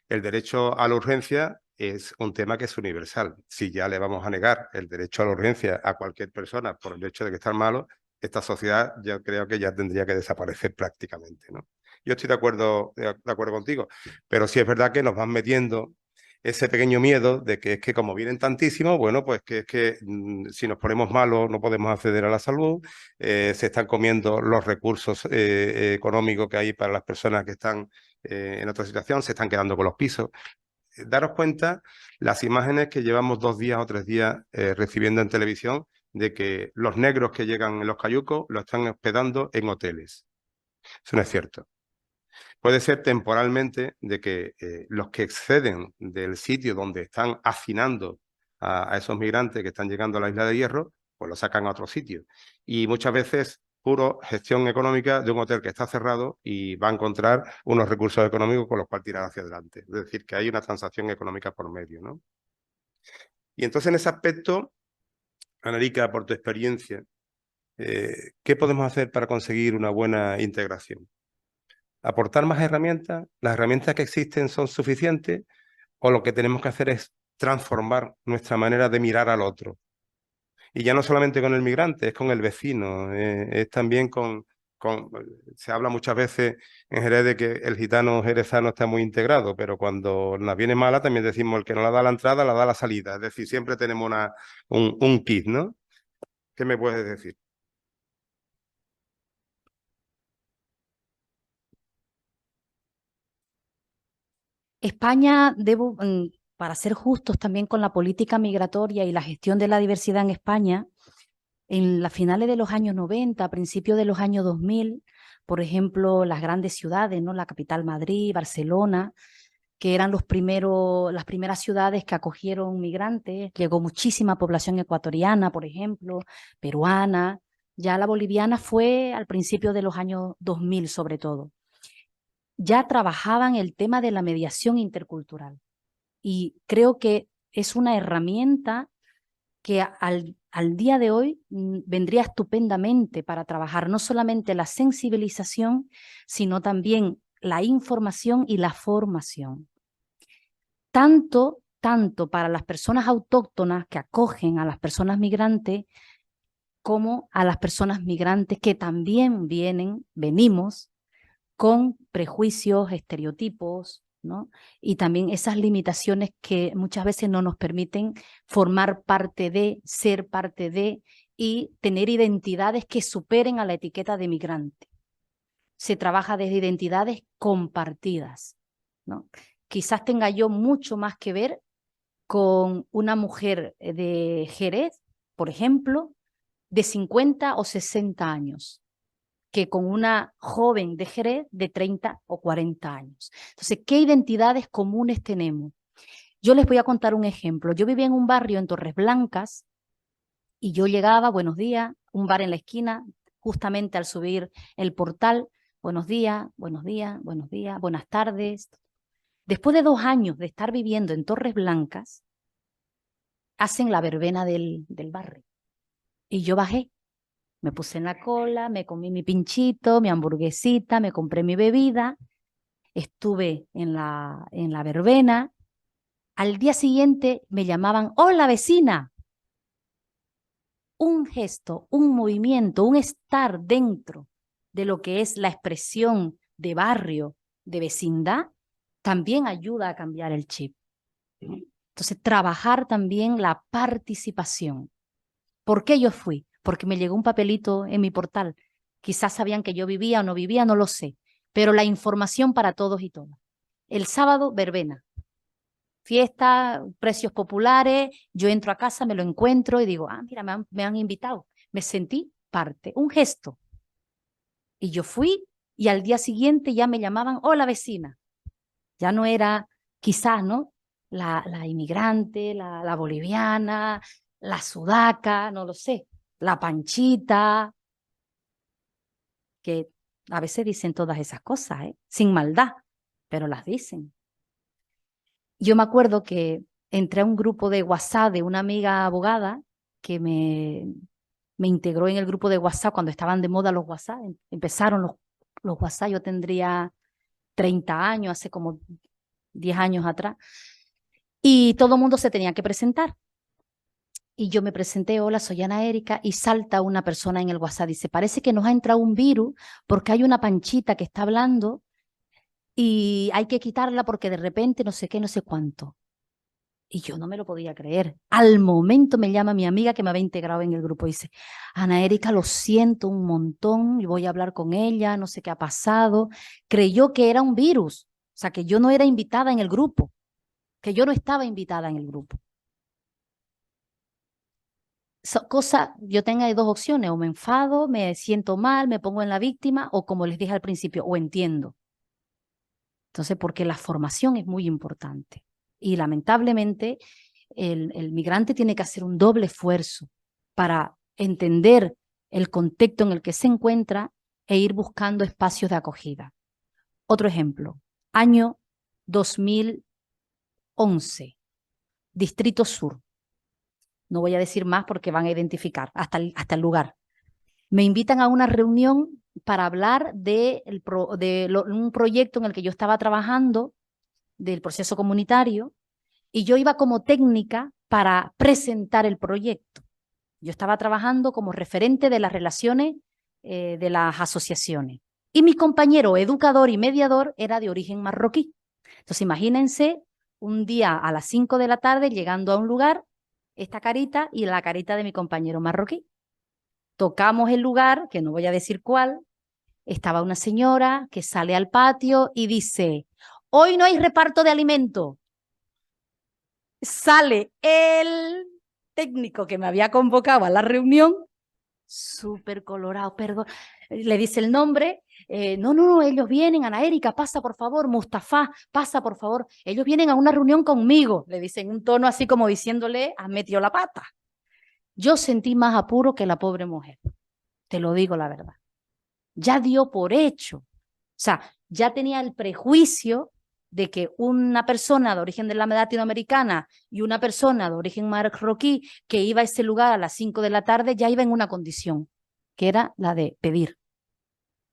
El derecho a la urgencia es un tema que es universal. Si ya le vamos a negar el derecho a la urgencia a cualquier persona por el hecho de que está malo, esta sociedad yo creo que ya tendría que desaparecer prácticamente, ¿no? Yo estoy de acuerdo contigo, pero sí es verdad que nos van metiendo ese pequeño miedo de que es que como vienen tantísimos, bueno, pues que es que si nos ponemos malos no podemos acceder a la salud, se están comiendo los recursos económicos que hay para las personas que están en otra situación, se están quedando con los pisos. Daros cuenta las imágenes que llevamos 2 días o 3 días recibiendo en televisión de que los negros que llegan en los cayucos lo están hospedando en hoteles. Eso no es cierto. Puede ser temporalmente de que los que exceden del sitio donde están hacinando a esos migrantes que están llegando a la Isla de Hierro, pues lo sacan a otro sitio. Y muchas veces puro gestión económica de un hotel que está cerrado y va a encontrar unos recursos económicos con los cuales tirar hacia adelante. Es decir, que hay una transacción económica por medio, ¿no? Y entonces en ese aspecto, Anarica, por tu experiencia, ¿qué podemos hacer para conseguir una buena integración? ¿Aportar más herramientas? ¿Las herramientas que existen son suficientes? ¿O lo que tenemos que hacer es transformar nuestra manera de mirar al otro? Y ya no solamente con el migrante, es con el vecino, es también con se habla muchas veces en Jerez de que el gitano jerezano está muy integrado, pero cuando nos viene mala también decimos el que no la da la entrada, la da la salida. Es decir, siempre tenemos un kit, ¿no? ¿Qué me puedes decir? España, para ser justos también con la política migratoria y la gestión de la diversidad en España, en las finales de los años 90, a principios de los años 2000, por ejemplo, las grandes ciudades, ¿no? La capital Madrid, Barcelona, que eran las primeras ciudades que acogieron migrantes. Llegó muchísima población ecuatoriana, por ejemplo, peruana. Ya la boliviana fue al principio de los años 2000 sobre todo. Ya trabajaban el tema de la mediación intercultural. Y creo que es una herramienta que al día de hoy vendría estupendamente para trabajar no solamente la sensibilización, sino también la información y la formación. Tanto para las personas autóctonas que acogen a las personas migrantes, como a las personas migrantes que también venimos con prejuicios, estereotipos, ¿no? Y también esas limitaciones que muchas veces no nos permiten formar parte de, ser parte de y tener identidades que superen a la etiqueta de migrante. Se trabaja desde identidades compartidas, ¿no? Quizás tenga yo mucho más que ver con una mujer de Jerez, por ejemplo, de 50 o 60 años, que con una joven de Jerez de 30 o 40 años. Entonces, ¿qué identidades comunes tenemos? Yo les voy a contar un ejemplo. Yo vivía en un barrio en Torres Blancas y yo llegaba, buenos días, un bar en la esquina, justamente al subir el portal, buenos días, buenos días, buenos días, buenas tardes. Después de 2 años de estar viviendo en Torres Blancas, hacen la verbena del barrio. Y yo bajé. Me puse en la cola, me comí mi pinchito, mi hamburguesita, me compré mi bebida, estuve en la verbena. Al día siguiente me llamaban, ¡hola vecina! Un gesto, un movimiento, un estar dentro de lo que es la expresión de barrio, de vecindad, también ayuda a cambiar el chip. Entonces, trabajar también la participación. ¿Por qué yo fui? Porque me llegó un papelito en mi portal. Quizás sabían que yo vivía o no vivía, no lo sé. Pero la información para todos y todas. El sábado, verbena. Fiesta, precios populares. Yo entro a casa, me lo encuentro y digo, ah, mira, me han invitado. Me sentí parte, un gesto. Y yo fui y al día siguiente ya me llamaban, hola vecina. Ya no era quizás, ¿no? La inmigrante, la boliviana, la sudaca, no lo sé. La Panchita, que a veces dicen todas esas cosas, sin maldad, pero las dicen. Yo me acuerdo que entré a un grupo de WhatsApp de una amiga abogada que me integró en el grupo de WhatsApp cuando estaban de moda los WhatsApp. Empezaron los WhatsApp, yo tendría 30 años, hace como 10 años atrás, y todo el mundo se tenía que presentar. Y yo me presenté, hola, soy Ana Erika, y salta una persona en el WhatsApp, dice, parece que nos ha entrado un virus porque hay una Panchita que está hablando y hay que quitarla porque de repente no sé qué, no sé cuánto. Y yo no me lo podía creer. Al momento me llama mi amiga que me había integrado en el grupo y dice, Ana Erika, lo siento un montón, y voy a hablar con ella, no sé qué ha pasado. Creyó que era un virus, o sea, que yo no era invitada en el grupo, que yo no estaba invitada en el grupo. Yo tengo 2 opciones, o me enfado, me siento mal, me pongo en la víctima, o como les dije al principio, o entiendo. Entonces, porque la formación es muy importante. Y lamentablemente, el migrante tiene que hacer un doble esfuerzo para entender el contexto en el que se encuentra e ir buscando espacios de acogida. Otro ejemplo, año 2011, Distrito Sur. No voy a decir más porque van a identificar hasta el lugar. Me invitan a una reunión para hablar de un proyecto en el que yo estaba trabajando, del proceso comunitario, y yo iba como técnica para presentar el proyecto. Yo estaba trabajando como referente de las relaciones de las asociaciones. Y mi compañero educador y mediador era de origen marroquí. Entonces, imagínense un día a las 5 de la tarde llegando a un lugar, esta carita y la carita de mi compañero marroquí. Tocamos el lugar, que no voy a decir cuál, estaba una señora que sale al patio y dice, hoy no hay reparto de alimento. Sale el técnico que me había convocado a la reunión, súper colorado, perdón, le dice el nombre, no, ellos vienen, Ana Erika, pasa por favor, Mustafa, pasa por favor, ellos vienen a una reunión conmigo, le dice en un tono así como diciéndole, has metido la pata. Yo sentí más apuro que la pobre mujer, te lo digo la verdad. Ya dio por hecho, o sea, ya tenía el prejuicio de que una persona de origen de la latinoamericana y una persona de origen marroquí que iba a ese lugar a las 5 de la tarde ya iba en una condición, que era la de pedir.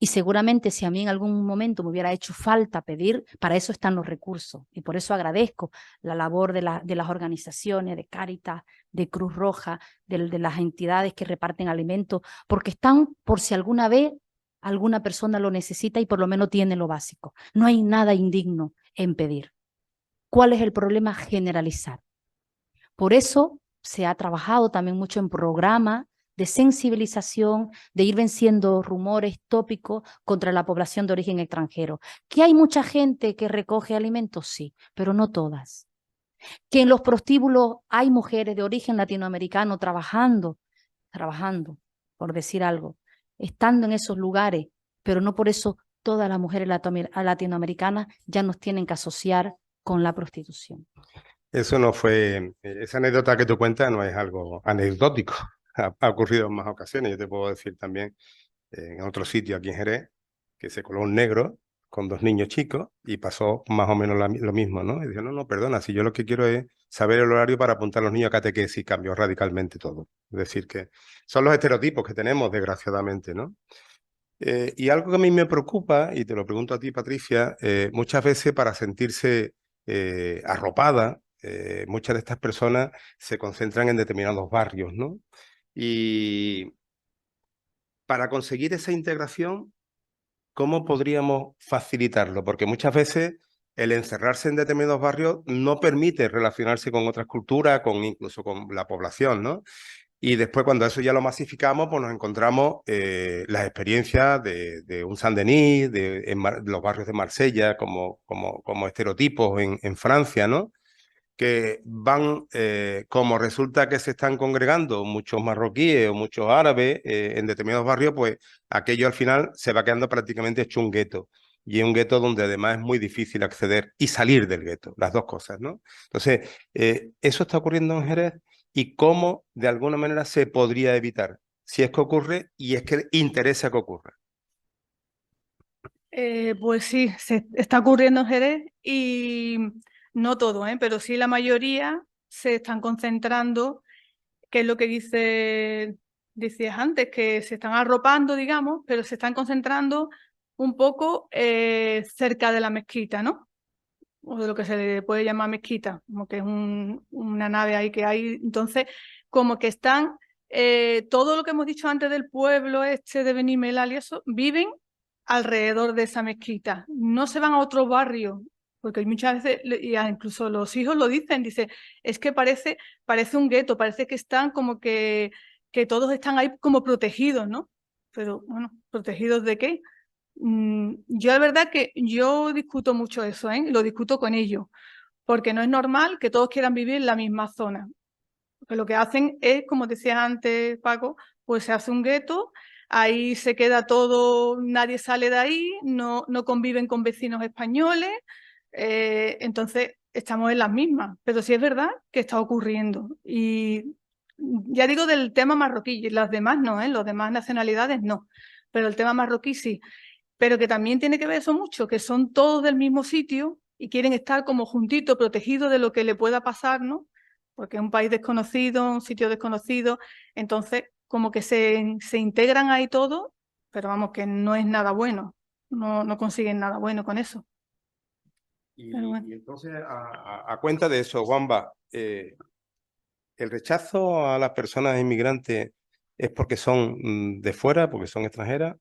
Y seguramente si a mí en algún momento me hubiera hecho falta pedir, para eso están los recursos. Y por eso agradezco la labor de las organizaciones, de Cáritas, de Cruz Roja, de las entidades que reparten alimentos, porque están por si alguna vez alguna persona lo necesita y por lo menos tiene lo básico. No hay nada indigno en pedir. ¿Cuál es el problema? Generalizar. Por eso se ha trabajado también mucho en programas de sensibilización, de ir venciendo rumores, tópicos contra la población de origen extranjero. ¿Que hay mucha gente que recoge alimentos? Sí, pero no todas. ¿Que en los prostíbulos hay mujeres de origen latinoamericano trabajando, por decir algo, estando en esos lugares, pero no por eso todas las mujeres latinoamericanas ya nos tienen que asociar con la prostitución? Eso no fue, esa anécdota que tú cuentas no es algo anecdótico, ha ocurrido en más ocasiones. Yo te puedo decir también en otro sitio aquí en Jerez que se coló un negro con 2 niños chicos y pasó más o menos lo mismo, ¿no? Y dice, no, perdona, si yo lo que quiero es saber el horario para apuntar a los niños a catequesis, y cambió radicalmente todo. Es decir, que son los estereotipos que tenemos, desgraciadamente, ¿no? Y algo que a mí me preocupa, y te lo pregunto a ti, Patricia, muchas veces para sentirse arropada, muchas de estas personas se concentran en determinados barrios, ¿no? Y para conseguir esa integración, ¿cómo podríamos facilitarlo? Porque muchas veces el encerrarse en determinados barrios no permite relacionarse con otras culturas, incluso con la población, ¿no? Y después, cuando eso ya lo masificamos, pues nos encontramos las experiencias de un Saint-Denis, de los barrios de Marsella, como estereotipos en Francia, ¿no? Que van, como resulta que se están congregando muchos marroquíes o muchos árabes en determinados barrios, pues aquello al final se va quedando prácticamente hecho un gueto. Y es un gueto donde además es muy difícil acceder y salir del gueto, las dos cosas, ¿no? Entonces, eso está ocurriendo en Jerez y cómo de alguna manera se podría evitar, si es que ocurre y es que interesa que ocurra. Pues sí, se está ocurriendo en Jerez y no todo, pero sí la mayoría se están concentrando, que es lo que decías antes, que se están arropando, digamos, pero se están concentrando un poco cerca de la mezquita, ¿no? O de lo que se le puede llamar mezquita, como que es una nave ahí que hay. Entonces, como que están, todo lo que hemos dicho antes del pueblo este de Beni Mellal y eso, viven alrededor de esa mezquita. No se van a otro barrio, porque muchas veces, incluso los hijos lo dicen, es que parece un gueto, parece que están como que todos están ahí como protegidos, ¿no? Pero bueno, ¿protegidos de qué? Yo la verdad que yo discuto mucho eso, lo discuto con ellos, porque no es normal que todos quieran vivir en la misma zona. Porque lo que hacen es, como decías antes, Paco, pues se hace un gueto, ahí se queda todo, nadie sale de ahí, no conviven con vecinos españoles, entonces estamos en las mismas. Pero sí es verdad que está ocurriendo. Y ya digo del tema marroquí, las demás no, las demás nacionalidades no, pero el tema marroquí sí. Pero que también tiene que ver eso mucho, que son todos del mismo sitio y quieren estar como juntitos, protegidos de lo que le pueda pasar, ¿no? Porque es un país desconocido, un sitio desconocido, entonces como que se integran ahí todos, pero vamos, que no es nada bueno, no consiguen nada bueno con eso. Y Bueno. entonces, a cuenta de eso, Wamba, el rechazo a las personas inmigrantes es porque son de fuera, porque son extranjeras,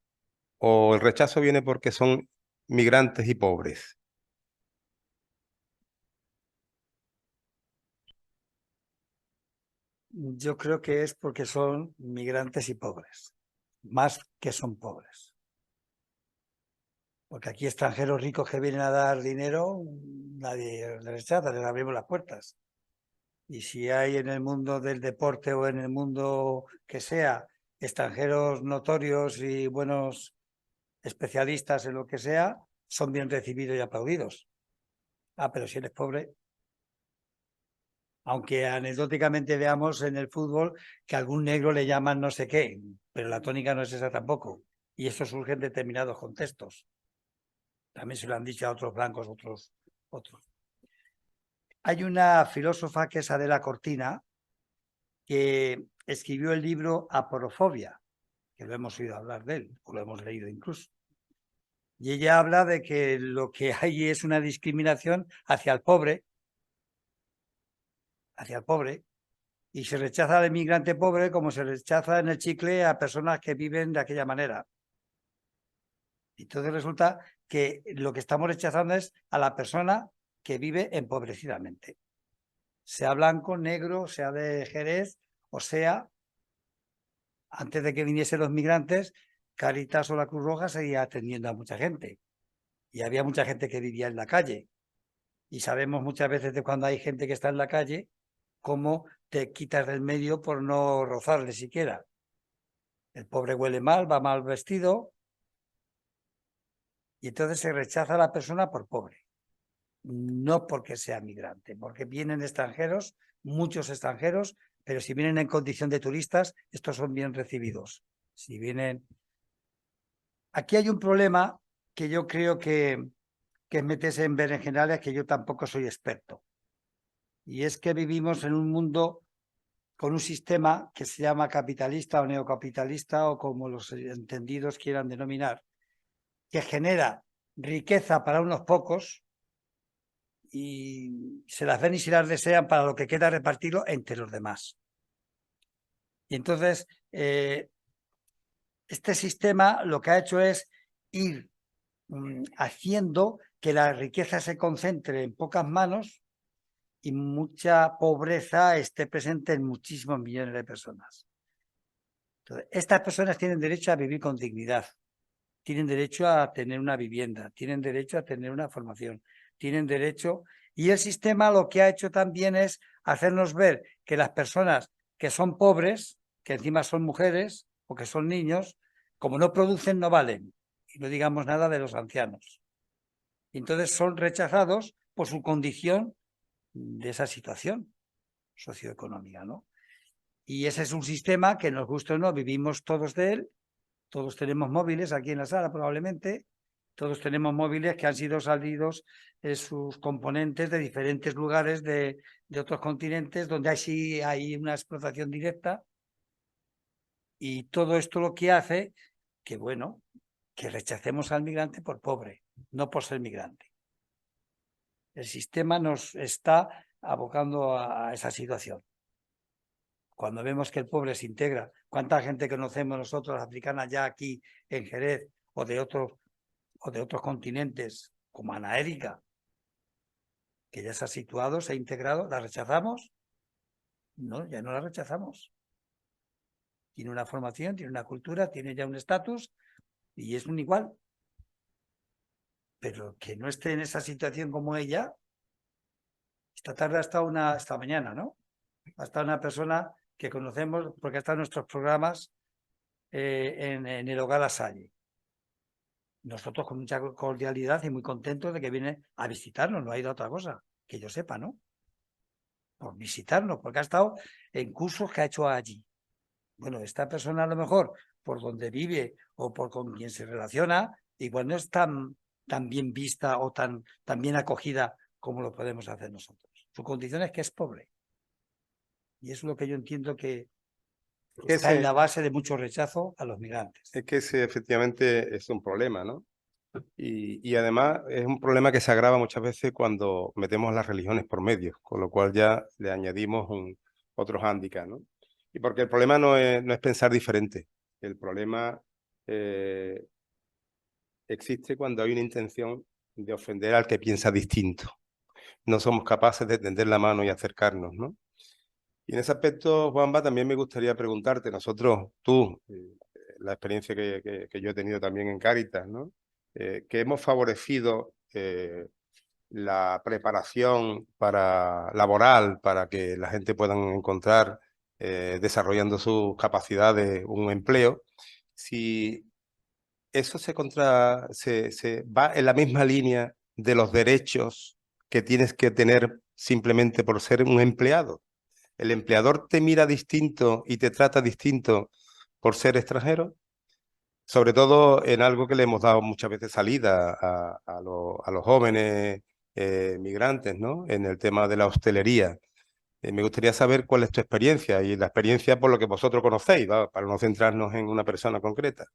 o el rechazo viene porque son migrantes y pobres. Yo creo que es porque son migrantes y pobres, más que son pobres. Porque aquí extranjeros ricos que vienen a dar dinero, nadie les rechaza, les abrimos las puertas. Y si hay en el mundo del deporte o en el mundo que sea extranjeros notorios y buenos especialistas en lo que sea, son bien recibidos y aplaudidos. Ah, pero si eres pobre, aunque anecdóticamente veamos en el fútbol que a algún negro le llaman no sé qué, pero la tónica no es esa tampoco. Y eso surge en determinados contextos. También se lo han dicho a otros blancos, otros. Hay una filósofa que es Adela Cortina, que escribió el libro Aporofobia, que lo hemos oído hablar de él, o lo hemos leído incluso. Y ella habla de que lo que hay es una discriminación hacia el pobre, y se rechaza al inmigrante pobre como se rechaza en el chicle a personas que viven de aquella manera. Entonces resulta que lo que estamos rechazando es a la persona que vive empobrecidamente. Sea blanco, negro, sea de Jerez, o sea, antes de que viniesen los migrantes, Cáritas o la Cruz Roja seguía atendiendo a mucha gente. Y había mucha gente que vivía en la calle. Y sabemos muchas veces de cuando hay gente que está en la calle, cómo te quitas del medio por no rozarle siquiera. El pobre huele mal, va mal vestido, y entonces se rechaza a la persona por pobre. No porque sea migrante, porque vienen extranjeros, muchos extranjeros, pero si vienen en condición de turistas, estos son bien recibidos. Si vienen... Aquí hay un problema que yo creo que metes en berenjenales, que yo tampoco soy experto. Y es que vivimos en un mundo con un sistema que se llama capitalista o neocapitalista, o como los entendidos quieran denominar, que genera riqueza para unos pocos y se las ven y se las desean para lo que queda repartirlo entre los demás. Y entonces, este sistema lo que ha hecho es ir haciendo que la riqueza se concentre en pocas manos y mucha pobreza esté presente en muchísimos millones de personas. Entonces, estas personas tienen derecho a vivir con dignidad, tienen derecho a tener una vivienda, tienen derecho a tener una formación, tienen derecho... Y el sistema lo que ha hecho también es hacernos ver que las personas que son pobres, que encima son mujeres o que son niños, como no producen, no valen. Y no digamos nada de los ancianos. Y entonces son rechazados por su condición de esa situación socioeconómica, ¿no? Y ese es un sistema que, nos guste o no, vivimos todos de él. Todos tenemos móviles aquí en la sala probablemente. Todos tenemos móviles que han sido salidos sus componentes de diferentes lugares de otros continentes donde sí hay una explotación directa. Y todo esto lo que hace que, bueno, que rechacemos al migrante por pobre, no por ser migrante. El sistema nos está abocando a esa situación. Cuando vemos que el pobre se integra, ¿cuánta gente conocemos nosotros, africana, ya aquí en Jerez o de otros continentes, como Ana Erika, que ya se ha situado, se ha integrado? ¿La rechazamos? No, ya no la rechazamos. Tiene una formación, tiene una cultura, tiene ya un estatus y es un igual. Pero que no esté en esa situación como ella. Esta tarde ha estado esta mañana, ¿no? Ha estado una persona que conocemos porque ha estado en nuestros programas en el Hogar La Salle. Nosotros con mucha cordialidad y muy contentos de que viene a visitarnos, no ha ido a otra cosa, que yo sepa, ¿no? Por visitarnos, porque ha estado en cursos que ha hecho allí. Bueno, esta persona a lo mejor por donde vive o por con quien se relaciona, igual no es tan bien vista o tan bien acogida como lo podemos hacer nosotros. Su condición es que es pobre. Y eso es lo que yo entiendo que está en la base de mucho rechazo a los migrantes. Es que ese efectivamente es un problema, ¿no? Y además es un problema que se agrava muchas veces cuando metemos las religiones por medio, con lo cual ya le añadimos otros hándicaps, ¿no? Y porque el problema no es pensar diferente. El problema existe cuando hay una intención de ofender al que piensa distinto. No somos capaces de tender la mano y acercarnos, ¿no? Y en ese aspecto, Juanba, también me gustaría preguntarte, nosotros, tú, la experiencia que yo he tenido también en Cáritas, ¿no? Que hemos favorecido la preparación laboral para que la gente pueda encontrar, desarrollando sus capacidades, un empleo. Si eso se va en la misma línea de los derechos que tienes que tener simplemente por ser un empleado. ¿El empleador te mira distinto y te trata distinto por ser extranjero? Sobre todo en algo que le hemos dado muchas veces salida a los jóvenes migrantes, ¿no? En el tema de la hostelería. Me gustaría saber cuál es tu experiencia y la experiencia por lo que vosotros conocéis, ¿va? Para no centrarnos en una persona concreta.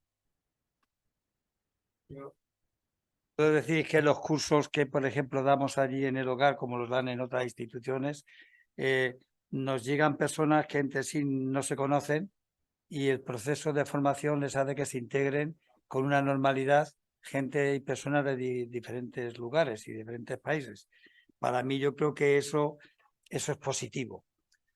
Puedo decir que los cursos que, por ejemplo, damos allí en el hogar, como los dan en otras instituciones, nos llegan personas que entre sí no se conocen y el proceso de formación les hace que se integren con una normalidad gente y personas de diferentes lugares y diferentes países. Para mí yo creo que eso es positivo.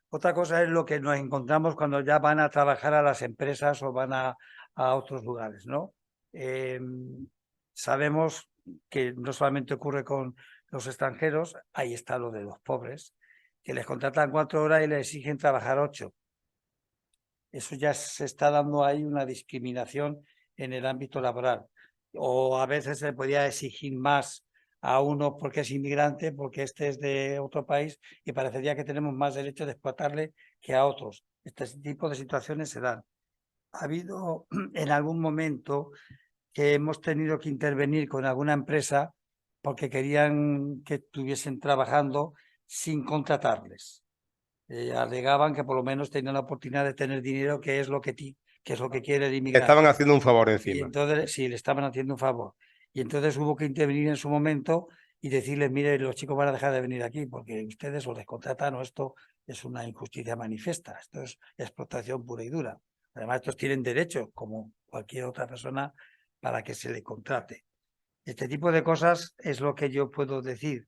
Otra cosa es lo que nos encontramos cuando ya van a trabajar a las empresas o van a otros lugares, ¿no? Sabemos que no solamente ocurre con los extranjeros, ahí está lo de los pobres, que les contratan 4 horas y les exigen trabajar 8. Eso ya se está dando ahí una discriminación en el ámbito laboral. O a veces se podría exigir más a uno porque es inmigrante, porque este es de otro país y parecería que tenemos más derecho de explotarle que a otros. Este tipo de situaciones se dan. Ha habido en algún momento que hemos tenido que intervenir con alguna empresa porque querían que estuviesen trabajando sin contratarles. Alegaban que por lo menos tenían la oportunidad de tener dinero, que es lo que quiere el inmigrante. Estaban haciendo un favor Y encima. entonces, sí, le estaban haciendo un favor. Y entonces hubo que intervenir en su momento y decirles, mire, los chicos van a dejar de venir aquí porque ustedes o les contratan o esto es una injusticia manifiesta. Esto es explotación pura y dura. Además, estos tienen derecho, como cualquier otra persona, para que se le contrate. Este tipo de cosas es lo que yo puedo decir.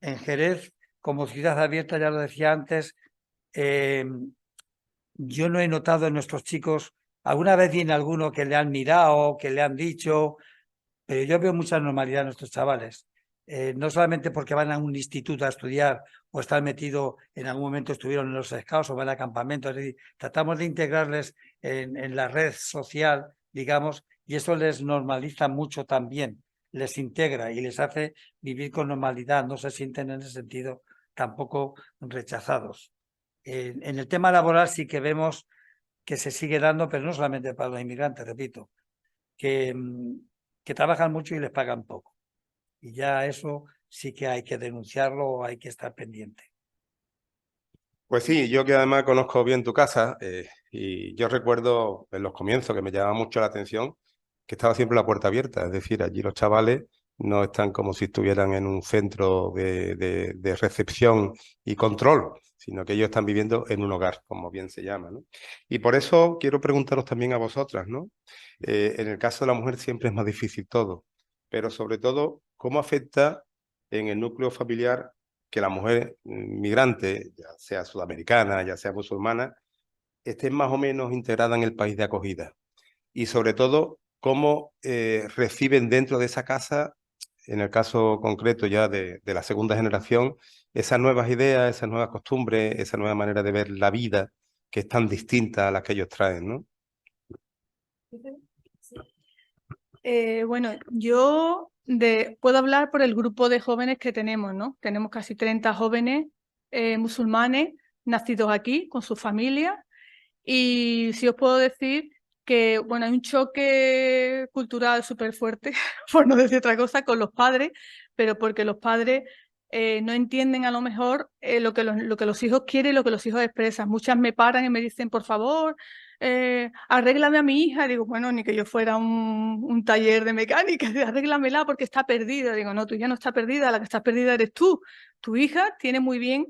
En Jerez, como ciudad abierta, ya lo decía antes, yo no he notado en nuestros chicos, alguna vez viene alguno que le han mirado, que le han dicho, pero yo veo mucha normalidad en nuestros chavales. No solamente porque van a un instituto a estudiar o están metidos, en algún momento estuvieron en los scouts o van a campamentos, es decir, tratamos de integrarles en la red social, digamos, y eso les normaliza mucho también, les integra y les hace vivir con normalidad, no se sienten en ese sentido tampoco rechazados. En el tema laboral sí que vemos que se sigue dando, pero no solamente para los inmigrantes, repito, que trabajan mucho y les pagan poco. Y ya eso sí que hay que denunciarlo o hay que estar pendiente. Pues sí, yo que además conozco bien tu casa, y yo recuerdo en los comienzos que me llamaba mucho la atención que estaba siempre la puerta abierta, es decir, allí los chavales no están como si estuvieran en un centro de recepción y control, sino que ellos están viviendo en un hogar, como bien se llama, ¿no? Y por eso quiero preguntaros también a vosotras, ¿no? En el caso de la mujer siempre es más difícil todo, pero sobre todo, ¿cómo afecta en el núcleo familiar que la mujer migrante, ya sea sudamericana, ya sea musulmana, esté más o menos integrada en el país de acogida? Y sobre todo, cómo reciben dentro de esa casa, en el caso concreto ya de la segunda generación, esas nuevas ideas, esas nuevas costumbres, esa nueva manera de ver la vida, que es tan distinta a la que ellos traen, ¿no? Bueno, yo puedo hablar por el grupo de jóvenes que tenemos, ¿no? Tenemos casi 30 jóvenes musulmanes nacidos aquí con sus familias y sí os puedo decir que, bueno, hay un choque cultural súper fuerte, por no decir otra cosa, con los padres, pero porque los padres no entienden a lo mejor lo que los hijos quieren y lo que los hijos expresan. Muchas me paran y me dicen, por favor, arréglame a mi hija. Digo, bueno, ni que yo fuera un taller de mecánica, arréglamela porque está perdida. Digo, no, tú ya no estás perdida, la que estás perdida eres tú. Tu hija tiene muy bien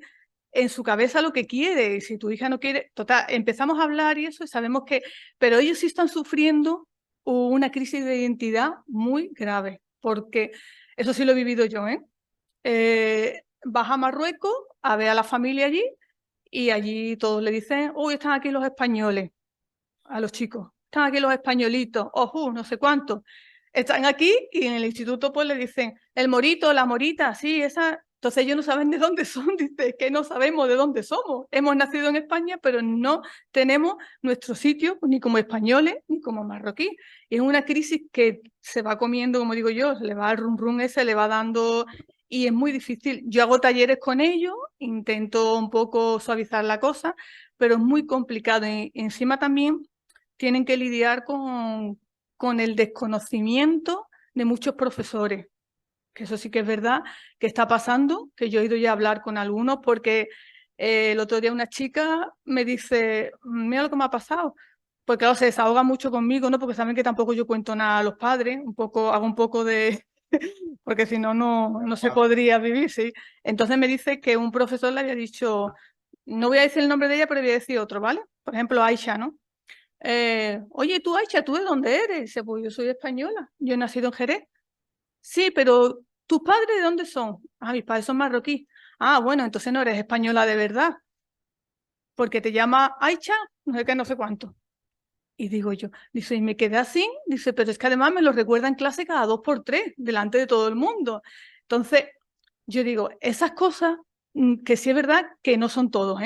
en su cabeza lo que quiere, y si tu hija no quiere, total, empezamos a hablar y eso, y sabemos que, pero ellos sí están sufriendo una crisis de identidad muy grave, porque eso sí lo he vivido yo, vas a Marruecos a ver a la familia allí, y allí todos le dicen, uy, están aquí los españoles, a los chicos, están aquí los españolitos, ojo, no sé cuántos, están aquí, y en el instituto pues le dicen, el morito, la morita, sí, esa. Entonces ellos no saben de dónde son, dice, que no sabemos de dónde somos. Hemos nacido en España, pero no tenemos nuestro sitio ni como españoles ni como marroquíes. Y es una crisis que se va comiendo, como digo yo, se le va el rum rum ese, le va dando, y es muy difícil. Yo hago talleres con ellos, intento un poco suavizar la cosa, pero es muy complicado. Y encima también tienen que lidiar con el desconocimiento de muchos profesores, que eso sí que es verdad que está pasando, que yo he ido ya a hablar con algunos, porque el otro día una chica me dice, mira lo que me ha pasado, porque claro, se desahoga mucho conmigo, ¿no? Porque saben que tampoco yo cuento nada a los padres, hago un poco de, porque si no, no se podría vivir, ¿sí? Entonces me dice que un profesor le había dicho, no voy a decir el nombre de ella, pero voy a decir otro, ¿vale? Por ejemplo, Aisha, ¿no? Oye, tú, Aisha, ¿tú de dónde eres? Dice, pues yo soy española, yo he nacido en Jerez. Sí, pero ¿tus padres de dónde son? Ah, mis padres son marroquíes. Ah, bueno, entonces no eres española de verdad, porque te llama Aisha, no sé qué, no sé cuánto. Y digo yo, dice, y me quedé así, dice, pero es que además me lo recuerda en clase cada 2 por 3, delante de todo el mundo. Entonces, yo digo, esas cosas, que sí es verdad que no son todos,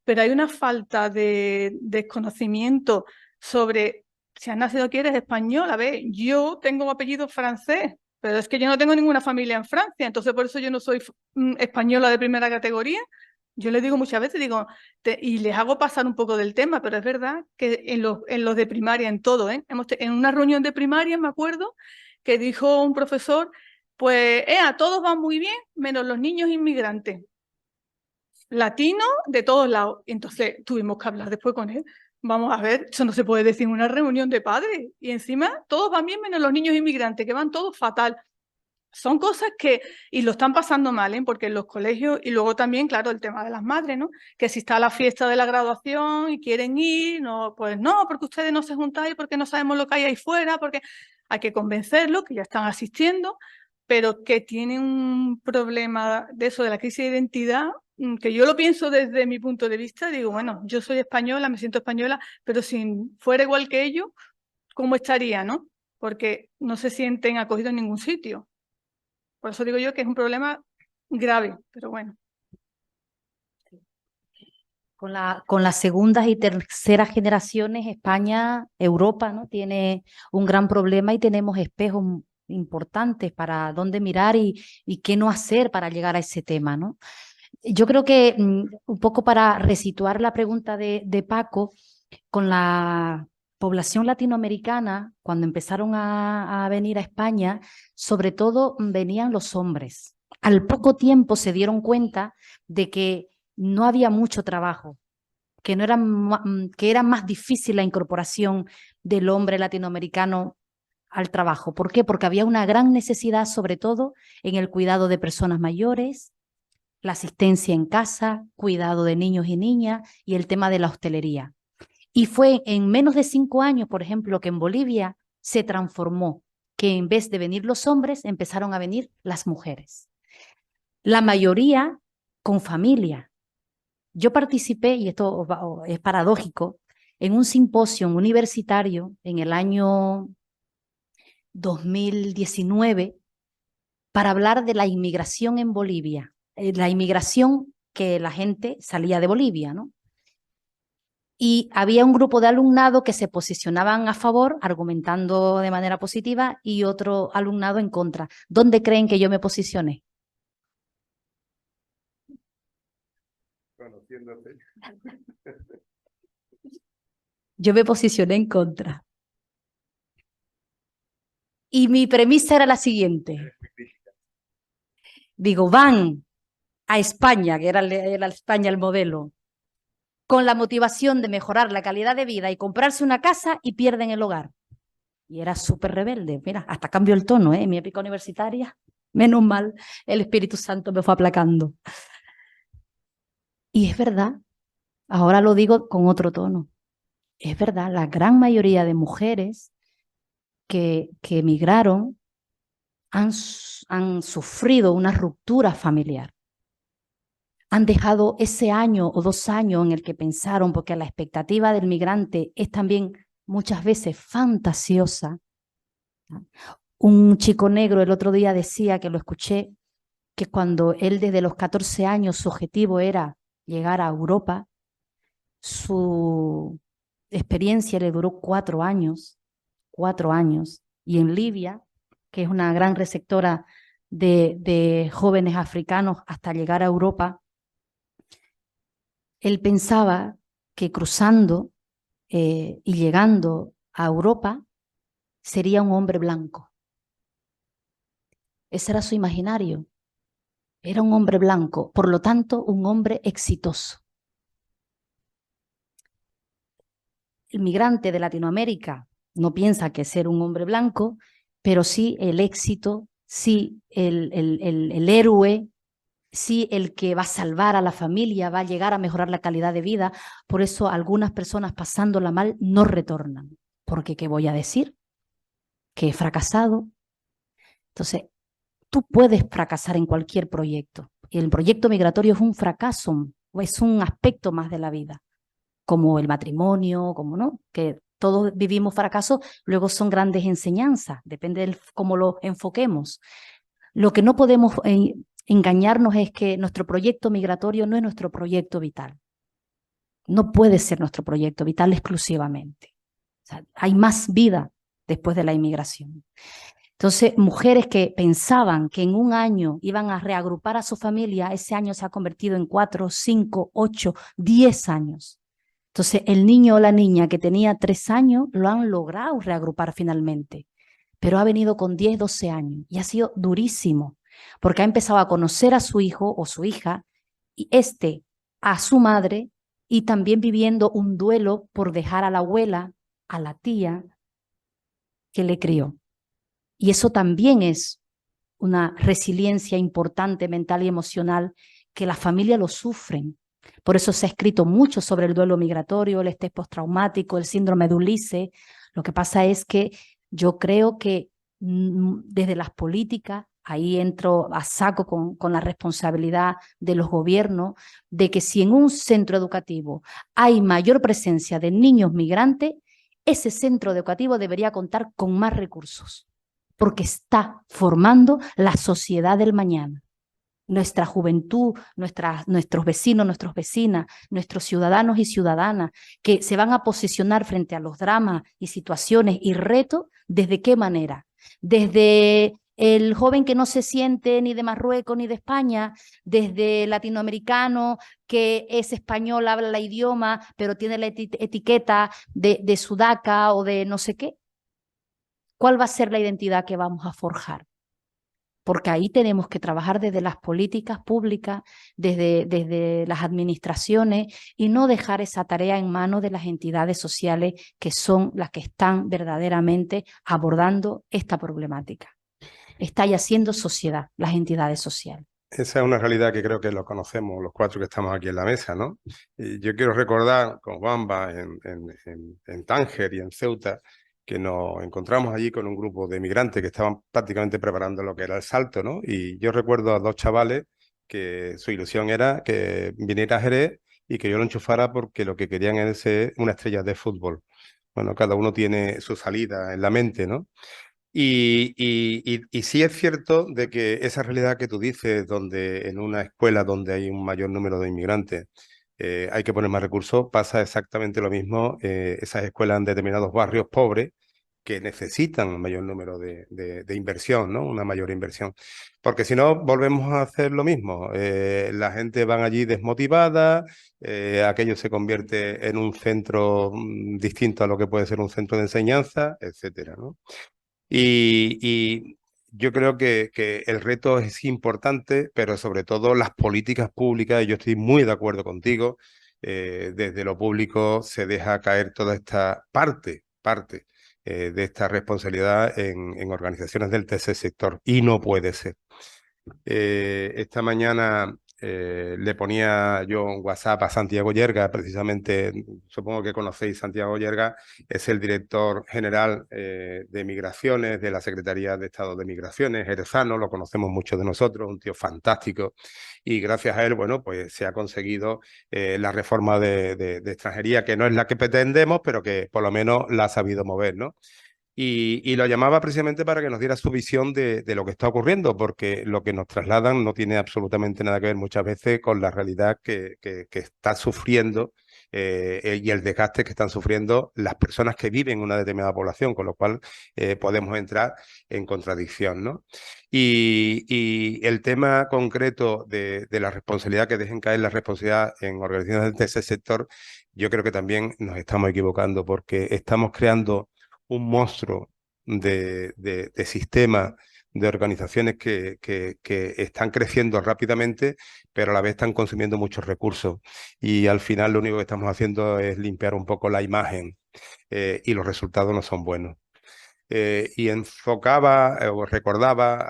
pero hay una falta de desconocimiento sobre si has nacido aquí eres español. A ver, yo tengo apellido francés, pero es que yo no tengo ninguna familia en Francia, entonces por eso yo no soy española de primera categoría. Yo les digo muchas veces, digo, y les hago pasar un poco del tema, pero es verdad que en los de primaria, en todo, en una reunión de primaria, me acuerdo, que dijo un profesor, pues, todos van muy bien, menos los niños inmigrantes, latinos de todos lados. Entonces tuvimos que hablar después con él. Vamos a ver, eso no se puede decir en una reunión de padres. Y encima todos van bien, menos los niños inmigrantes, que van todos fatal. Son cosas que, y lo están pasando mal, porque en los colegios, y luego también, claro, el tema de las madres, ¿no? Que si está la fiesta de la graduación y quieren ir, no, pues no, porque ustedes no se juntáis, porque no sabemos lo que hay ahí fuera, porque hay que convencerlos, que ya están asistiendo, pero que tienen un problema de eso, de la crisis de identidad, que yo lo pienso desde mi punto de vista, digo, bueno, yo soy española, me siento española, pero si fuera igual que ellos, ¿cómo estaría, no? Porque no se sienten acogidos en ningún sitio. Por eso digo yo que es un problema grave, pero bueno. Con las segundas y terceras generaciones, España, Europa, ¿no? Tiene un gran problema y tenemos espejos importantes para dónde mirar y qué no hacer para llegar a ese tema, ¿no? Yo creo que un poco para resituar la pregunta de Paco, con la población latinoamericana, cuando empezaron a venir a España, sobre todo venían los hombres. Al poco tiempo se dieron cuenta de que no había mucho trabajo, que era más difícil la incorporación del hombre latinoamericano al trabajo. ¿Por qué? Porque había una gran necesidad, sobre todo en el cuidado de personas mayores, la asistencia en casa, cuidado de niños y niñas y el tema de la hostelería. Y fue en menos de 5 años, por ejemplo, que en Bolivia se transformó, que en vez de venir los hombres, empezaron a venir las mujeres. La mayoría con familia. Yo participé, y esto es paradójico, en un simposio universitario en el año 2019 para hablar de la inmigración en Bolivia, la inmigración que la gente salía de Bolivia, ¿no? Y había un grupo de alumnado que se posicionaban a favor, argumentando de manera positiva, y otro alumnado en contra. ¿Dónde creen que yo me posicioné? Conociéndote. Yo me posicioné en contra. Y mi premisa era la siguiente. Digo, van a España, que era España el modelo, con la motivación de mejorar la calidad de vida y comprarse una casa y pierden el hogar. Y era súper rebelde. Mira, hasta cambio el tono, en mi época universitaria. Menos mal, el Espíritu Santo me fue aplacando. Y es verdad, ahora lo digo con otro tono, es verdad, la gran mayoría de mujeres que emigraron han sufrido una ruptura familiar. Han dejado ese año o 2 años en el que pensaron, porque la expectativa del migrante es también muchas veces fantasiosa. Un chico negro el otro día decía, que lo escuché, que cuando él desde los 14 años su objetivo era llegar a Europa, su experiencia le duró 4 años, 4 años. Y en Libia, que es una gran receptora de jóvenes africanos hasta llegar a Europa, él pensaba que cruzando y llegando a Europa sería un hombre blanco. Ese era su imaginario. Era un hombre blanco, por lo tanto, un hombre exitoso. El migrante de Latinoamérica no piensa que ser un hombre blanco, pero sí el éxito, sí el héroe, sí el que va a salvar a la familia, va a llegar a mejorar la calidad de vida. Por eso algunas personas pasándola mal no retornan. Porque, ¿qué voy a decir? Que he fracasado. Entonces, tú puedes fracasar en cualquier proyecto. Y el proyecto migratorio es un fracaso, es un aspecto más de la vida, como el matrimonio, como no, que todos vivimos fracasos, luego son grandes enseñanzas, depende de cómo lo enfoquemos. Lo que no podemos engañarnos es que nuestro proyecto migratorio no es nuestro proyecto vital. No puede ser nuestro proyecto vital exclusivamente. O sea, hay más vida después de la inmigración. Entonces, mujeres que pensaban que en un año iban a reagrupar a su familia, ese año se ha convertido en 4, 5, 8, 10 años. Entonces, el niño o la niña que tenía 3 años lo han logrado reagrupar finalmente, pero ha venido con 10, 12 años y ha sido durísimo, porque ha empezado a conocer a su hijo o su hija y a su madre, y también viviendo un duelo por dejar a la abuela, a la tía que le crió. Y eso también es una resiliencia importante mental y emocional que las familias lo sufren. Por eso se ha escrito mucho sobre el duelo migratorio, el estrés postraumático, el síndrome de Ulises. Lo que pasa es que yo creo que desde las políticas, ahí entro a saco con la responsabilidad de los gobiernos, de que si en un centro educativo hay mayor presencia de niños migrantes, ese centro educativo debería contar con más recursos, porque está formando la sociedad del mañana. Nuestra juventud, nuestros vecinos, nuestras vecinas, nuestros ciudadanos y ciudadanas, que se van a posicionar frente a los dramas y situaciones y retos, ¿desde qué manera? Desde el joven que no se siente ni de Marruecos ni de España, desde el latinoamericano que es español, habla el idioma, pero tiene la etiqueta de sudaca o de no sé qué. ¿Cuál va a ser la identidad que vamos a forjar? Porque ahí tenemos que trabajar desde las políticas públicas, desde las administraciones, y no dejar esa tarea en manos de las entidades sociales, que son las que están verdaderamente abordando esta problemática. Está ya haciendo sociedad, las entidades sociales. Esa es una realidad que creo que lo conocemos los 4 que estamos aquí en la mesa, ¿no? Y yo quiero recordar con Juanba en Tánger y en Ceuta, que nos encontramos allí con un grupo de migrantes que estaban prácticamente preparando lo que era el salto, ¿no? Y yo recuerdo a 2 chavales que su ilusión era que viniera a Jerez y que yo lo enchufara, porque lo que querían es ser una estrella de fútbol. Bueno, cada uno tiene su salida en la mente, ¿no? Y sí es cierto de que esa realidad que tú dices, donde en una escuela donde hay un mayor número de inmigrantes hay que poner más recursos, pasa exactamente lo mismo. Esas escuelas en determinados barrios pobres que necesitan un mayor número de inversión, ¿no? Una mayor inversión. Porque si no, volvemos a hacer lo mismo. La gente van allí desmotivada, aquello se convierte en un centro distinto a lo que puede ser un centro de enseñanza, etcétera, ¿no? Y yo creo que el reto es importante, pero sobre todo las políticas públicas, y yo estoy muy de acuerdo contigo, desde lo público se deja caer toda esta parte de esta responsabilidad en organizaciones del tercer sector, y no puede ser. Esta mañana le ponía yo un WhatsApp a Santiago Yerga, precisamente, supongo que conocéis Santiago Yerga, es el director general de Migraciones de la Secretaría de Estado de Migraciones, jerezano, lo conocemos muchos de nosotros, un tío fantástico, y gracias a él, bueno, pues se ha conseguido la reforma de extranjería, que no es la que pretendemos, pero que por lo menos la ha sabido mover, ¿no? Y lo llamaba precisamente para que nos diera su visión de lo que está ocurriendo, porque lo que nos trasladan no tiene absolutamente nada que ver muchas veces con la realidad que está sufriendo y el desgaste que están sufriendo las personas que viven en una determinada población, con lo cual podemos entrar en contradicción, ¿no? Y el tema concreto de la responsabilidad, que dejen caer la responsabilidad en organizaciones de ese sector, yo creo que también nos estamos equivocando, porque estamos creando un monstruo de sistemas, de organizaciones que están creciendo rápidamente, pero a la vez están consumiendo muchos recursos. Y al final lo único que estamos haciendo es limpiar un poco la imagen y los resultados no son buenos. Y enfocaba o recordaba,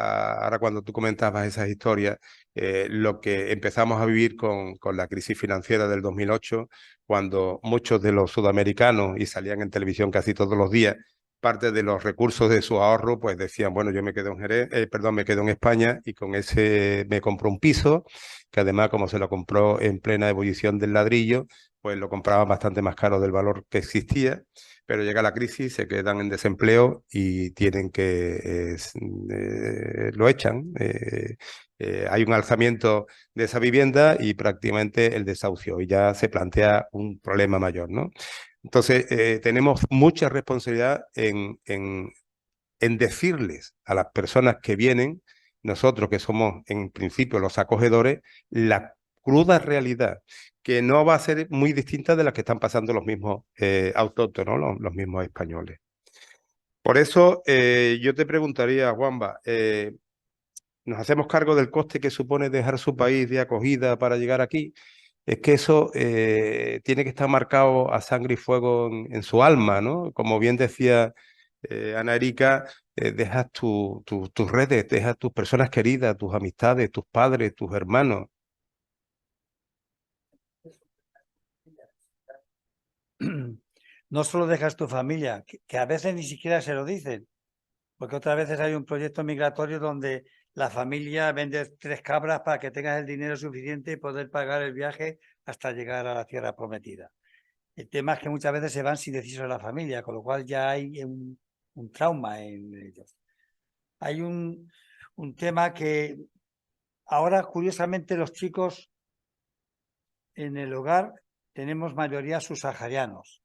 ahora cuando tú comentabas esas historias, lo que empezamos a vivir con la crisis financiera del 2008, cuando muchos de los sudamericanos, y salían en televisión casi todos los días, parte de los recursos de su ahorro, pues decían, bueno, yo me quedo en Jerez, perdón, me quedo en España y con ese me compro un piso, que además como se lo compró en plena ebullición del ladrillo, pues lo compraban bastante más caro del valor que existía, pero llega la crisis, se quedan en desempleo y tienen que lo echan. Hay un alzamiento de esa vivienda y prácticamente el desahucio, y ya se plantea un problema mayor, ¿no? Entonces, tenemos mucha responsabilidad en decirles a las personas que vienen, nosotros que somos en principio los acogedores, la cruda realidad, que no va a ser muy distinta de la que están pasando los mismos autóctonos, los mismos españoles. Por eso yo te preguntaría, Juanba, ¿nos hacemos cargo del coste que supone dejar su país de acogida para llegar aquí? Es que eso tiene que estar marcado a sangre y fuego en su alma, ¿no? Como bien decía Ana Erika, dejas tus redes, dejas tus personas queridas, tus amistades, tus padres, tus hermanos. No solo dejas tu familia, que a veces ni siquiera se lo dicen, porque otras veces hay un proyecto migratorio donde la familia vende 3 cabras para que tengas el dinero suficiente y poder pagar el viaje hasta llegar a la tierra prometida. El tema es que muchas veces se van sin decirlo a la familia, con lo cual ya hay un trauma en ellos. Hay un tema que ahora, curiosamente, los chicos en el hogar tenemos mayoría subsaharianos.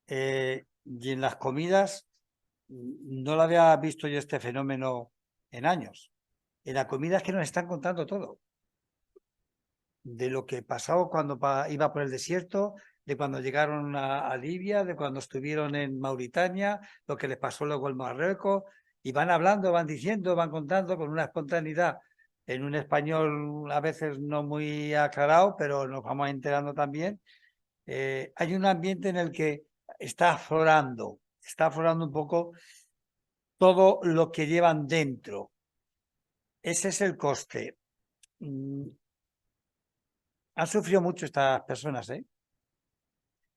Y en las comidas no lo había visto yo este fenómeno en años. En la comida es que nos están contando todo. De lo que pasó cuando iba por el desierto, de cuando llegaron a Libia, de cuando estuvieron en Mauritania, lo que les pasó luego en Marruecos, y van hablando, van diciendo, van contando con una espontaneidad en un español a veces no muy aclarado, pero nos vamos enterando también. Hay un ambiente en el que está aflorando un poco todo lo que llevan dentro. Ese es el coste. Han sufrido mucho estas personas, ¿eh?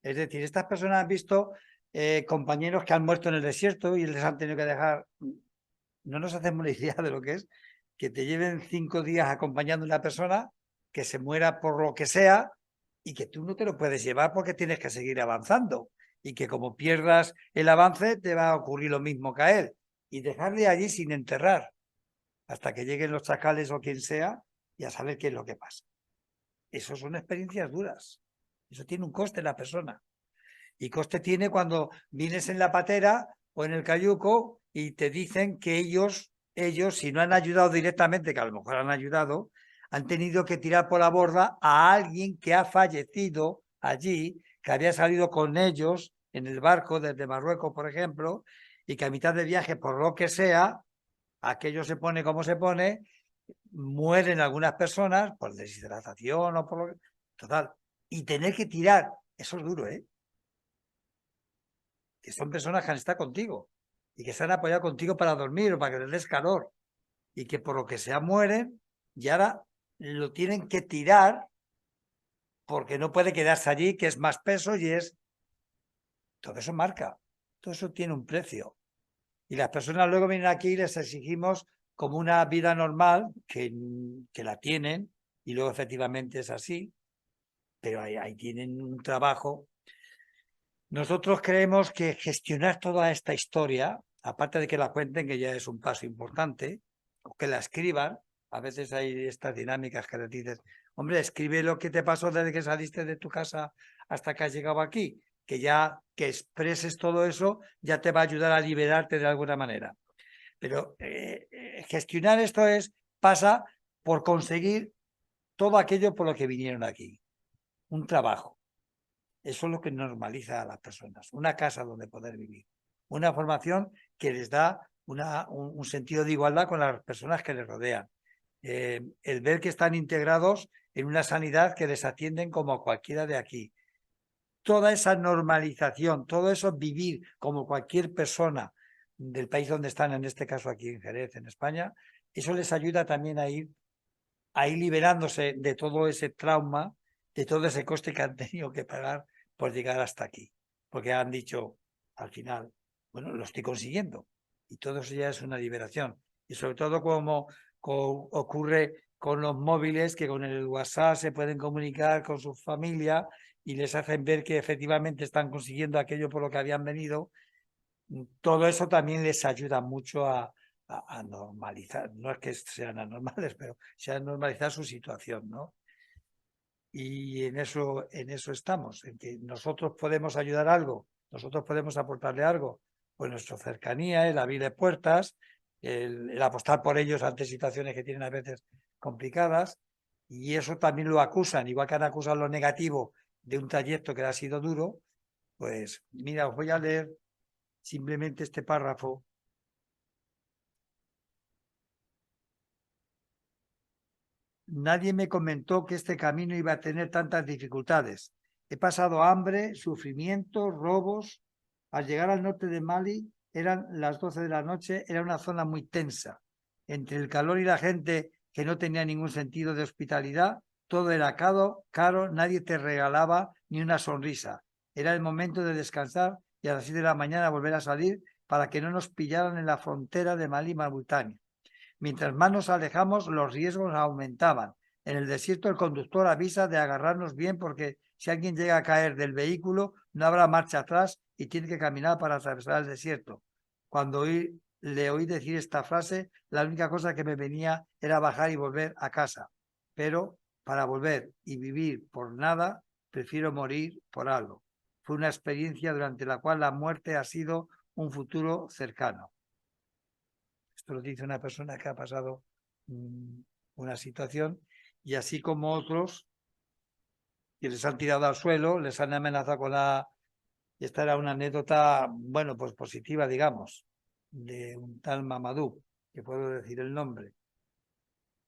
Es decir, estas personas han visto compañeros que han muerto en el desierto y les han tenido que dejar. No nos hacemos una idea de lo que es que te lleven 5 días acompañando a una persona que se muera por lo que sea y que tú no te lo puedes llevar porque tienes que seguir avanzando y que como pierdas el avance te va a ocurrir lo mismo que a él y dejarle allí sin enterrar hasta que lleguen los chacales o quien sea y a saber qué es lo que pasa. Eso son experiencias duras. Eso tiene un coste en la persona. Y coste tiene cuando vienes en la patera o en el cayuco y te dicen que ellos, si no han ayudado directamente, que a lo mejor han ayudado, han tenido que tirar por la borda a alguien que ha fallecido allí, que había salido con ellos en el barco desde Marruecos, por ejemplo, y que a mitad de viaje, por lo que sea, aquello se pone como se pone, mueren algunas personas por deshidratación o por lo que... Total. Y tener que tirar, eso es duro, ¿eh? Que son personas que han estado contigo y que se han apoyado contigo para dormir o para que les des calor y que por lo que sea mueren y ahora lo tienen que tirar porque no puede quedarse allí, que es más peso y es... Todo eso marca, todo eso tiene un precio. Y las personas luego vienen aquí y les exigimos como una vida normal, que la tienen, y luego efectivamente es así, pero ahí tienen un trabajo. Nosotros creemos que gestionar toda esta historia, aparte de que la cuenten, que ya es un paso importante, o que la escriban, a veces hay estas dinámicas que les dices, hombre, escribe lo que te pasó desde que saliste de tu casa hasta que has llegado aquí, que expreses todo eso ya te va a ayudar a liberarte de alguna manera. Pero gestionar esto pasa por conseguir todo aquello por lo que vinieron aquí. Un trabajo. Eso es lo que normaliza a las personas. Una casa donde poder vivir. Una formación que les da un sentido de igualdad con las personas que les rodean. El ver que están integrados en una sanidad que les atienden como cualquiera de aquí. Toda esa normalización, todo eso vivir como cualquier persona del país donde están, en este caso aquí en Jerez, en España, eso les ayuda también a ir liberándose de todo ese trauma, de todo ese coste que han tenido que pagar por llegar hasta aquí. Porque han dicho, al final, bueno, lo estoy consiguiendo. Y todo eso ya es una liberación. Y sobre todo como ocurre con los móviles, que con el WhatsApp se pueden comunicar con su familia y les hacen ver que efectivamente están consiguiendo aquello por lo que habían venido. Todo eso también les ayuda mucho a normalizar, no es que sean anormales, pero a normalizar su situación, ¿no? Y en eso estamos, en que nosotros podemos ayudar algo, nosotros podemos aportarle algo, pues nuestra cercanía, el abrirle puertas, el apostar por ellos ante situaciones que tienen a veces complicadas, y eso también lo acusan, igual que han acusado lo negativo de un trayecto que ha sido duro. Pues mira, os voy a leer simplemente este párrafo. Nadie me comentó que este camino iba a tener tantas dificultades. He pasado hambre, sufrimiento, robos. Al llegar al norte de Mali, eran las 12 de la noche, era una zona muy tensa. Entre el calor y la gente que no tenía ningún sentido de hospitalidad, todo era caro, nadie te regalaba ni una sonrisa. Era el momento de descansar y a las 6 de la mañana volver a salir para que no nos pillaran en la frontera de Mali y Mauritania. Mientras más nos alejamos, los riesgos aumentaban. En el desierto el conductor avisa de agarrarnos bien porque si alguien llega a caer del vehículo no habrá marcha atrás y tiene que caminar para atravesar el desierto. Cuando le oí decir esta frase, la única cosa que me venía era bajar y volver a casa. Pero para volver y vivir por nada, prefiero morir por algo. Fue una experiencia durante la cual la muerte ha sido un futuro cercano. Esto lo dice una persona que ha pasado una situación, y así como otros que les han tirado al suelo, les han amenazado con la... Y esta era una anécdota, bueno, pues positiva, digamos, de un tal Mamadou, que puedo decir el nombre.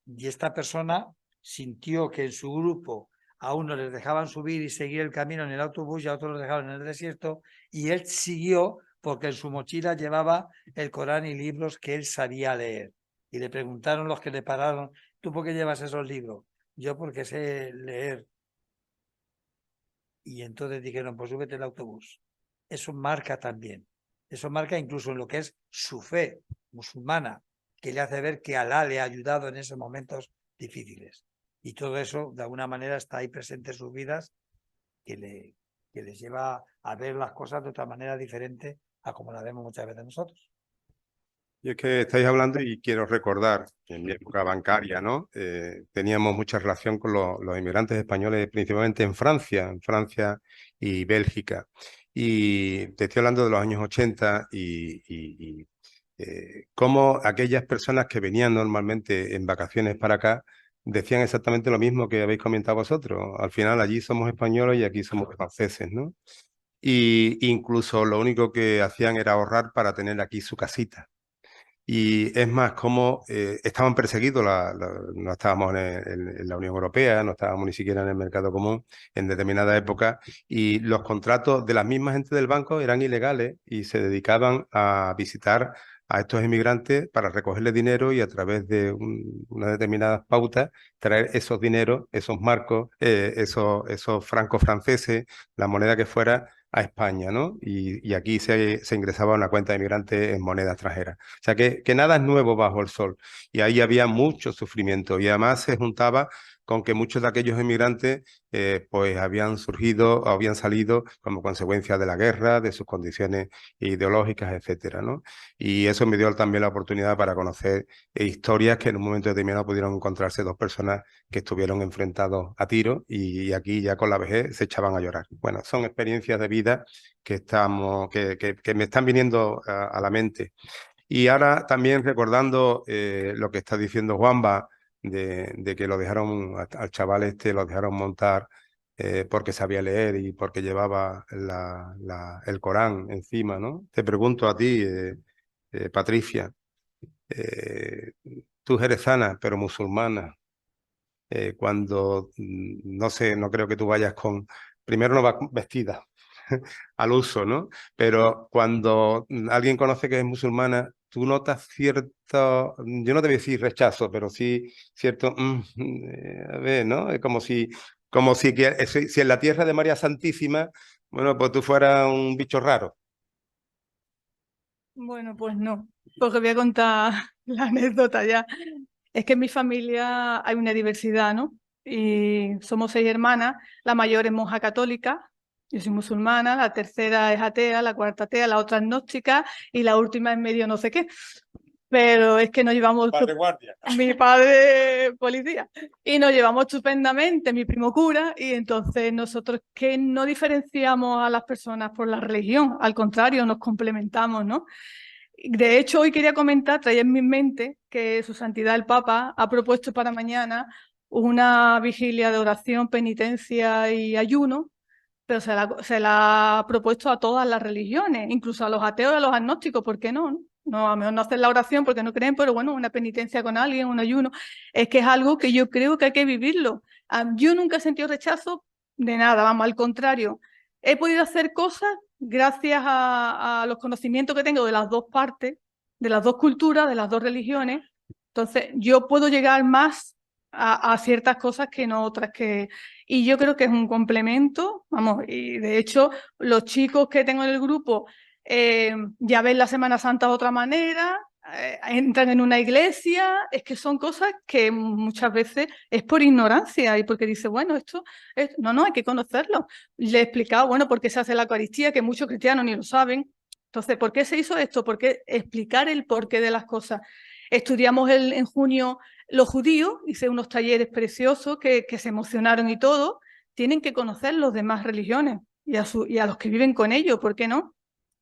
Y esta persona sintió que en su grupo a unos les dejaban subir y seguir el camino en el autobús y a otros los dejaban en el desierto, y él siguió porque en su mochila llevaba el Corán y libros que él sabía leer. Y le preguntaron los que le pararon, ¿tú por qué llevas esos libros? Yo porque sé leer. Y entonces dijeron, pues súbete el autobús. Eso marca también. Eso marca incluso en lo que es su fe musulmana, que le hace ver que Alá le ha ayudado en esos momentos difíciles. Y todo eso, de alguna manera, está ahí presente en sus vidas, que les lleva a ver las cosas de otra manera diferente a como la vemos muchas veces nosotros. Y es que estáis hablando y quiero recordar que en mi época bancaria, ¿no? Teníamos mucha relación con los inmigrantes españoles, principalmente en Francia y Bélgica. Y te estoy hablando de los años 80 y cómo aquellas personas que venían normalmente en vacaciones para acá decían exactamente lo mismo que habéis comentado vosotros. Al final allí somos españoles y aquí somos franceses, ¿no? Y incluso lo único que hacían era ahorrar para tener aquí su casita. Y es más, como estaban perseguidos, no estábamos en la Unión Europea, no estábamos ni siquiera en el mercado común en determinada época, y los contratos de las mismas gente del banco eran ilegales y se dedicaban a visitar a estos inmigrantes para recogerles dinero y a través de unas determinadas pautas traer esos dineros, esos marcos, esos francos franceses, la moneda que fuera, a España, ¿no? Y aquí se ingresaba a una cuenta de inmigrantes en moneda extranjera. O sea que nada es nuevo bajo el sol. Y ahí había mucho sufrimiento y además se juntaba con que muchos de aquellos inmigrantes pues habían surgido o habían salido como consecuencia de la guerra, de sus condiciones ideológicas, etcétera, ¿no? Y eso me dio también la oportunidad para conocer historias que en un momento determinado pudieron encontrarse dos personas que estuvieron enfrentados a tiros y aquí ya con la vejez se echaban a llorar. Bueno, son experiencias de vida que me están viniendo a la mente. Y ahora también recordando lo que está diciendo Juanba, de que lo dejaron, al chaval este lo dejaron montar porque sabía leer y porque llevaba el Corán encima, ¿no? Te pregunto a ti, Patricia, tú jerezana, pero musulmana, no sé, no creo que tú vayas primero no vas vestida al uso, ¿no? Pero cuando alguien conoce que es musulmana, tú notas cierto, yo no te voy a decir rechazo, pero sí cierto, a ver, ¿no? Es como si en la tierra de María Santísima, bueno, pues tú fueras un bicho raro. Bueno, pues no, porque voy a contar la anécdota ya. Es que en mi familia hay una diversidad, ¿no? Y somos 6 hermanas, la mayor es monja católica, yo soy musulmana, la tercera es atea, la cuarta atea, la otra agnóstica y la última es medio no sé qué. Pero es que nos llevamos... Padre guardia. Mi padre policía. Y nos llevamos estupendamente, mi primo cura, y entonces nosotros que no diferenciamos a las personas por la religión, al contrario, nos complementamos, ¿no? De hecho, hoy quería comentar, traía en mi mente que Su Santidad el Papa ha propuesto para mañana una vigilia de oración, penitencia y ayuno, pero se la ha propuesto a todas las religiones, incluso a los ateos y a los agnósticos, ¿por qué no? No, a lo mejor no hacen la oración porque no creen, pero bueno, una penitencia con alguien, un ayuno, es que es algo que yo creo que hay que vivirlo. Yo nunca he sentido rechazo de nada, vamos, al contrario. He podido hacer cosas gracias a los conocimientos que tengo de las dos partes, de las dos culturas, de las dos religiones. Entonces, yo puedo llegar más a ciertas cosas que no otras que... Y yo creo que es un complemento, vamos, y de hecho, los chicos que tengo en el grupo ya ven la Semana Santa de otra manera, entran en una iglesia, es que son cosas que muchas veces es por ignorancia y porque dice, bueno, no, hay que conocerlo. Le he explicado, bueno, por qué se hace la Eucaristía, que muchos cristianos ni lo saben. Entonces, ¿por qué se hizo esto? ¿Por qué explicar el porqué de las cosas? Estudiamos en junio los judíos, hice unos talleres preciosos que se emocionaron y todo. Tienen que conocer las demás religiones y a los que viven con ellos, ¿por qué no?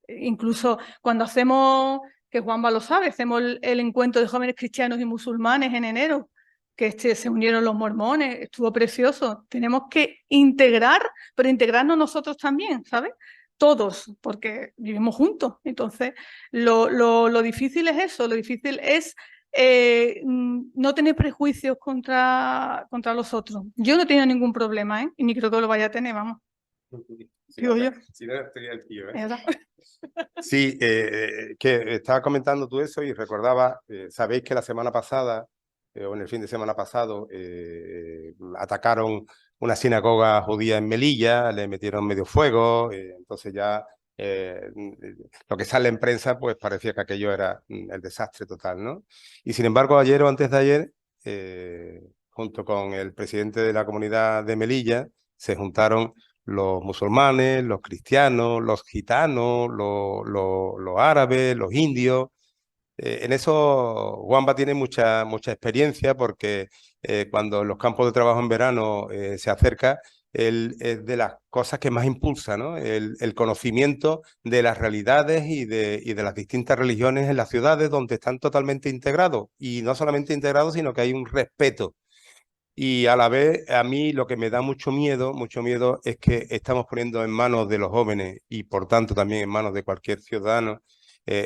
Incluso cuando hacemos, que Juanba lo sabe, hacemos el encuentro de jóvenes cristianos y musulmanes en enero, que se unieron los mormones, estuvo precioso. Tenemos que integrar, pero integrarnos nosotros también, ¿sabes? Todos, porque vivimos juntos. Entonces, lo difícil es eso, lo difícil es no tener prejuicios contra los otros. Yo no he tenido ningún problema, ¿eh? Y ni creo que lo vaya a tener, vamos. Digo yo. Si no, estoy el tío, ¿eh? ¿Verdad? Sí, que estaba comentando tú eso y recordaba, sabéis que la semana pasada, o en el fin de semana pasado, atacaron una sinagoga judía en Melilla, le metieron medio fuego, entonces ya lo que sale en prensa pues parecía que aquello era el desastre total, ¿no? Y sin embargo ayer o antes de ayer, junto con el presidente de la comunidad de Melilla, se juntaron los musulmanes, los cristianos, los gitanos, los árabes, los indios. En eso Juanba tiene mucha experiencia porque cuando en los campos de trabajo en verano se acerca, él es de las cosas que más impulsa, ¿no? El conocimiento de las realidades y de las distintas religiones en las ciudades donde están totalmente integrados. Y no solamente integrados, sino que hay un respeto. Y a la vez, a mí lo que me da mucho miedo es que estamos poniendo en manos de los jóvenes y por tanto también en manos de cualquier ciudadano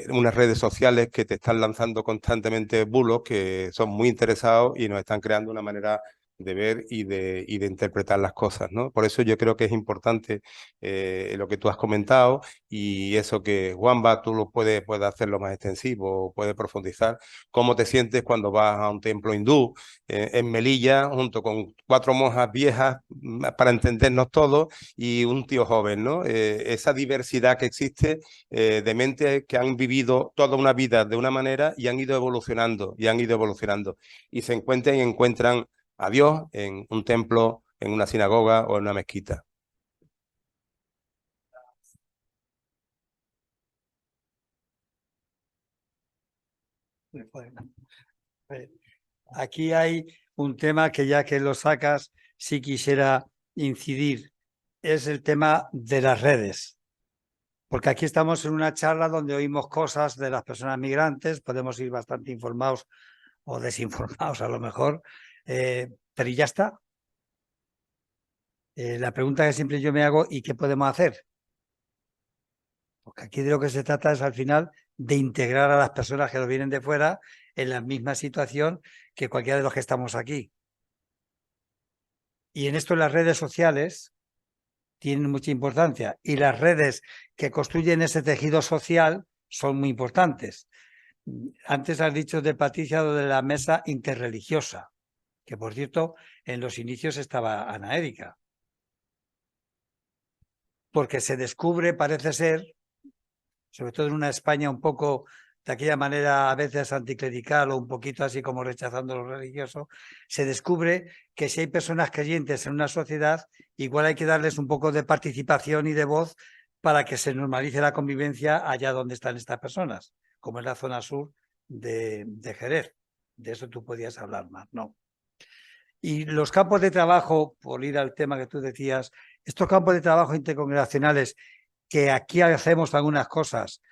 unas redes sociales que te están lanzando constantemente bulos que son muy interesados y nos están creando una manera de ver y de interpretar las cosas, ¿no? Por eso yo creo que es importante lo que tú has comentado y eso que Juanba tú lo puedes hacerlo más extensivo, puedes profundizar. ¿Cómo te sientes cuando vas a un templo hindú en Melilla junto con 4 monjas viejas para entendernos todos y un tío joven, ¿no? Esa diversidad que existe de mentes que han vivido toda una vida de una manera y han ido evolucionando y se encuentran a Dios en un templo, en una sinagoga o en una mezquita. Aquí hay un tema que ya que lo sacas, sí quisiera incidir, es el tema de las redes. Porque aquí estamos en una charla donde oímos cosas de las personas migrantes, podemos ir bastante informados o desinformados a lo mejor, pero ya está. La pregunta que siempre yo me hago, ¿y qué podemos hacer? Porque aquí de lo que se trata es al final de integrar a las personas que nos vienen de fuera en la misma situación que cualquiera de los que estamos aquí. Y en esto las redes sociales tienen mucha importancia y las redes que construyen ese tejido social son muy importantes. Antes has dicho de Patricia lo de la mesa interreligiosa, que por cierto en los inicios estaba Ana Erika. Porque se descubre, parece ser, sobre todo en una España un poco de aquella manera a veces anticlerical o un poquito así como rechazando lo religioso, se descubre que si hay personas creyentes en una sociedad, igual hay que darles un poco de participación y de voz para que se normalice la convivencia allá donde están estas personas, como es la zona sur de Jerez. De eso tú podías hablar más, ¿no? Y los campos de trabajo, por ir al tema que tú decías, estos campos de trabajo intercongregacionales, que aquí hacemos algunas cosas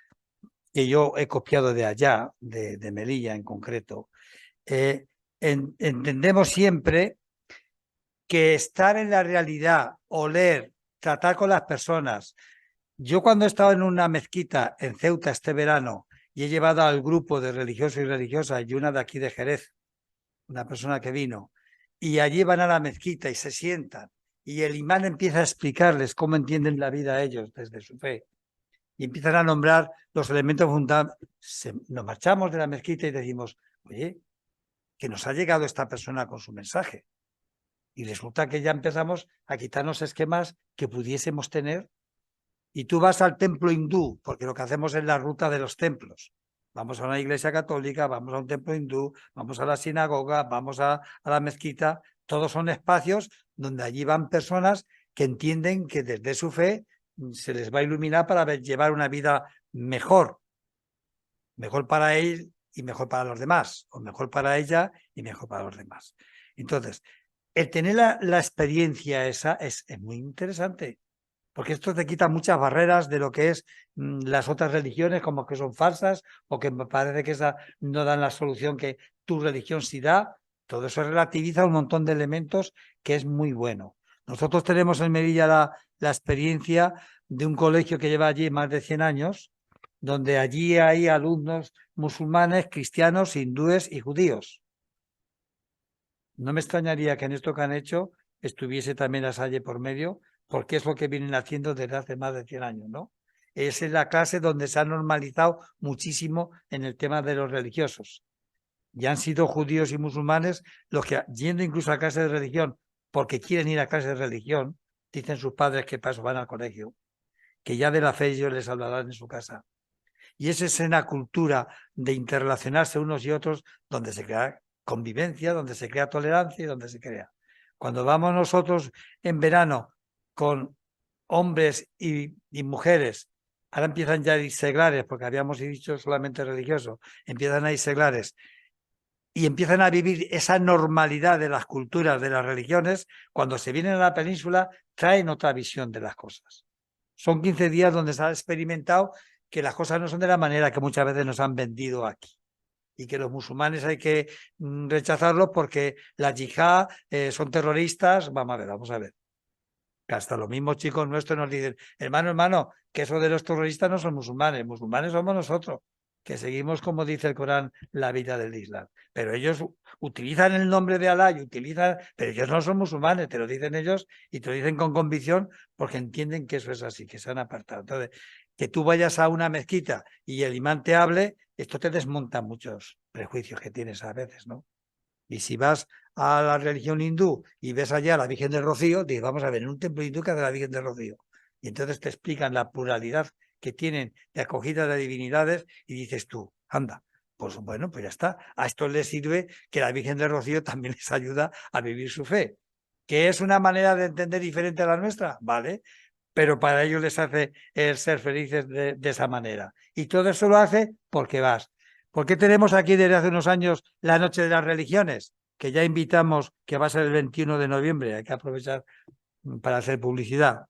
que yo he copiado de allá, de Melilla en concreto, entendemos siempre que estar en la realidad, oler, tratar con las personas. Yo cuando he estado en una mezquita en Ceuta este verano y he llevado al grupo de religiosos y religiosas y una de aquí de Jerez, una persona que vino, y allí van a la mezquita y se sientan y el imán empieza a explicarles cómo entienden la vida ellos desde su fe y empiezan a nombrar los elementos fundamentales. Nos marchamos de la mezquita y decimos, oye, que nos ha llegado esta persona con su mensaje. Y resulta que ya empezamos a quitarnos esquemas que pudiésemos tener. Y tú vas al templo hindú, porque lo que hacemos es la ruta de los templos. Vamos a una iglesia católica, vamos a un templo hindú, vamos a la sinagoga, vamos a la mezquita. Todos son espacios donde allí van personas que entienden que desde su fe se les va a iluminar para llevar una vida mejor. Mejor para él y mejor para los demás. O mejor para ella y mejor para los demás. Entonces, el tener la experiencia esa es muy interesante. Porque esto te quita muchas barreras de lo que es las otras religiones, como que son falsas o que me parece que esa no dan la solución que tu religión sí da. Todo eso relativiza un montón de elementos que es muy bueno. Nosotros tenemos en Melilla la experiencia de un colegio que lleva allí más de 100 años, donde allí hay alumnos musulmanes, cristianos, hindúes y judíos. No me extrañaría que en esto que han hecho estuviese también la Salle por medio, porque es lo que vienen haciendo desde hace más de 100 años, ¿no? Es en la clase donde se ha normalizado muchísimo en el tema de los religiosos. Ya han sido judíos y musulmanes los que, yendo incluso a clase de religión, porque quieren ir a clase de religión, dicen sus padres que para eso van al colegio, que ya de la fe ellos les hablarán en su casa. Y esa es una cultura de interrelacionarse unos y otros donde se crea convivencia, donde se crea tolerancia y donde se crea. Cuando vamos nosotros en verano con hombres y mujeres, ahora empiezan ya a ir seglares, porque habíamos dicho solamente religiosos, empiezan a ir seglares y empiezan a vivir esa normalidad de las culturas, de las religiones, cuando se vienen a la península traen otra visión de las cosas. Son 15 días donde se ha experimentado que las cosas no son de la manera que muchas veces nos han vendido aquí. Y que los musulmanes hay que rechazarlos porque la yihad son terroristas. Vamos a ver. Que hasta los mismos chicos nuestros nos dicen, hermano, que eso de los terroristas no son musulmanes somos nosotros, que seguimos, como dice el Corán, la vida del Islam. Pero ellos utilizan el nombre de Alá y utilizan, pero ellos no son musulmanes, te lo dicen ellos y te lo dicen con convicción porque entienden que eso es así, que se han apartado. Entonces, que tú vayas a una mezquita y el imán te hable, esto te desmonta muchos prejuicios que tienes a veces, ¿no? Y si vas a la religión hindú y ves allá a la Virgen del Rocío, dices, vamos a ver, en un templo hindú que hace la Virgen del Rocío. Y entonces te explican la pluralidad que tienen de acogida de divinidades y dices tú, anda, pues bueno, pues ya está. A esto les sirve que la Virgen del Rocío también les ayuda a vivir su fe. ¿Que es una manera de entender diferente a la nuestra? Vale, pero para ellos les hace el ser felices de esa manera. Y todo eso lo hace porque vas. ¿Por qué tenemos aquí desde hace unos años la Noche de las Religiones? Que ya invitamos, que va a ser el 21 de noviembre, hay que aprovechar para hacer publicidad.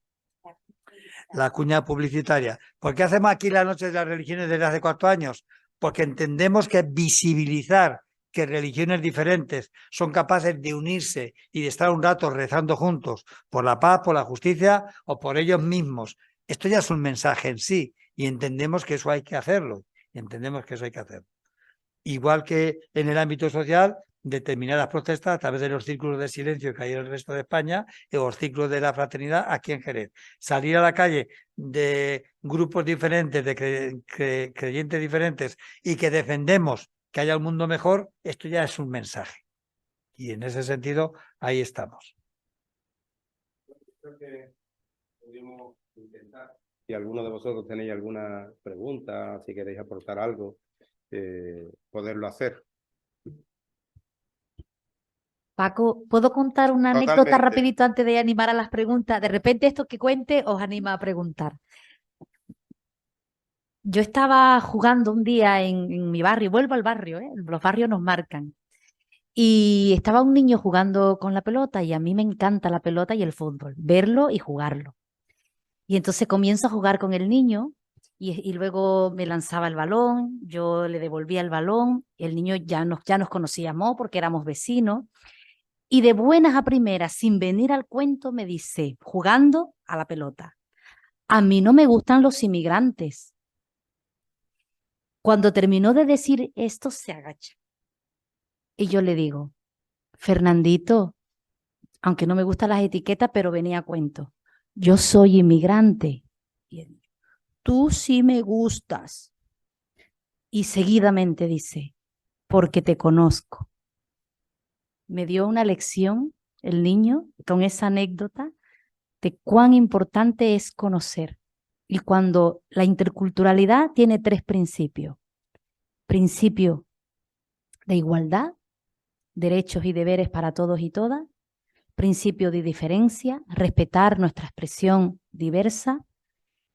La cuña publicitaria. ¿Por qué hacemos aquí la Noche de las Religiones desde hace 4 años? Porque entendemos que visibilizar que religiones diferentes son capaces de unirse y de estar un rato rezando juntos por la paz, por la justicia o por ellos mismos. Esto ya es un mensaje en sí y entendemos que eso hay que hacerlo. Entendemos que eso hay que hacerlo. Igual que en el ámbito social, determinadas protestas a través de los círculos de silencio que hay en el resto de España o los círculos de la fraternidad aquí en Jerez. Salir a la calle de grupos diferentes, de creyentes diferentes y que defendemos que haya un mundo mejor, esto ya es un mensaje. Y en ese sentido, ahí estamos. Creo que podríamos intentar. Si alguno de vosotros tenéis alguna pregunta, si queréis aportar algo, poderlo hacer. Paco, ¿puedo contar una anécdota Totalmente. rapidito antes de animar a las preguntas? De repente esto que cuente os anima a preguntar. Yo estaba jugando un día en mi barrio, vuelvo al barrio, los barrios nos marcan. Y estaba un niño jugando con la pelota y a mí me encanta la pelota y el fútbol, verlo y jugarlo. Y entonces comienzo a jugar con el niño y luego me lanzaba el balón, yo le devolvía el balón, el niño ya nos conocíamos porque éramos vecinos. Y de buenas a primeras, sin venir al cuento, me dice, jugando a la pelota, a mí no me gustan los inmigrantes. Cuando terminó de decir esto, se agacha. Y yo le digo, Fernandito, aunque no me gustan las etiquetas, pero venía a cuento, yo soy inmigrante. Y él, tú sí me gustas. Y seguidamente dice, porque te conozco. Me dio una lección el niño con esa anécdota de cuán importante es conocer. Y cuando la interculturalidad tiene 3 principios. Principio de igualdad, derechos y deberes para todos y todas. Principio de diferencia, respetar nuestra expresión diversa.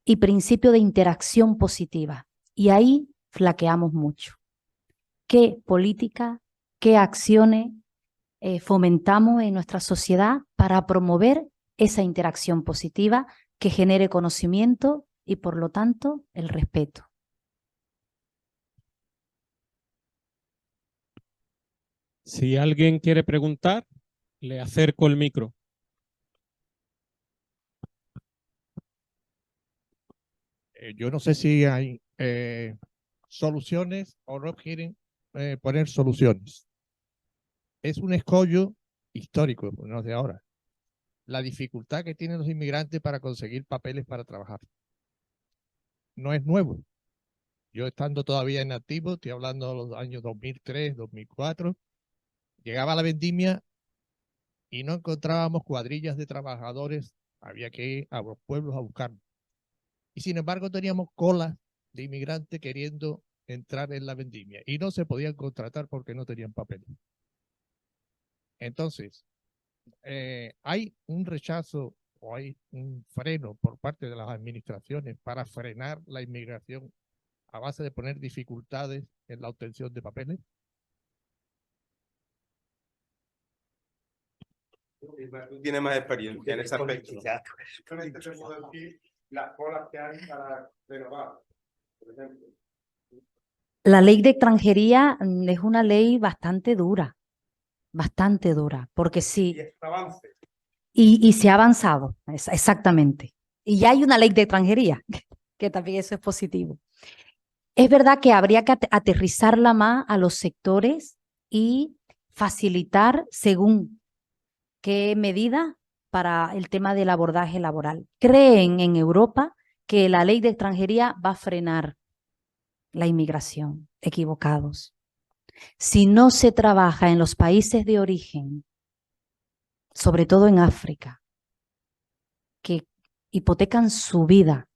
Y principio de interacción positiva. Y ahí flaqueamos mucho. ¿Qué política, qué acciones fomentamos en nuestra sociedad para promover esa interacción positiva que genere conocimiento y, por lo tanto, el respeto? Si alguien quiere preguntar, le acerco el micro. Yo no sé si hay soluciones o no quieren poner soluciones. Es un escollo histórico, no de ahora. La dificultad que tienen los inmigrantes para conseguir papeles para trabajar. No es nuevo. Yo estando todavía en activo, estoy hablando de los años 2003, 2004, llegaba la vendimia y no encontrábamos cuadrillas de trabajadores, había que ir a los pueblos a buscarlos. Y sin embargo teníamos colas de inmigrantes queriendo entrar en la vendimia y no se podían contratar porque no tenían papeles. Entonces, hay un rechazo o hay un freno por parte de las administraciones para frenar la inmigración a base de poner dificultades en la obtención de papeles. Tú tienes más experiencia en ese aspecto. Simplemente te puedo decir las colas que hay para renovar, por ejemplo. La ley de extranjería es una ley bastante dura, porque sí. Y es un avance. Y se ha avanzado, exactamente. Y ya hay una ley de extranjería, que también eso es positivo. Es verdad que habría que aterrizarla más a los sectores y facilitar según qué medida para el tema del abordaje laboral. Creen en Europa que la ley de extranjería va a frenar la inmigración. Equivocados. Si no se trabaja en los países de origen, sobre todo en África, que hipotecan su vida,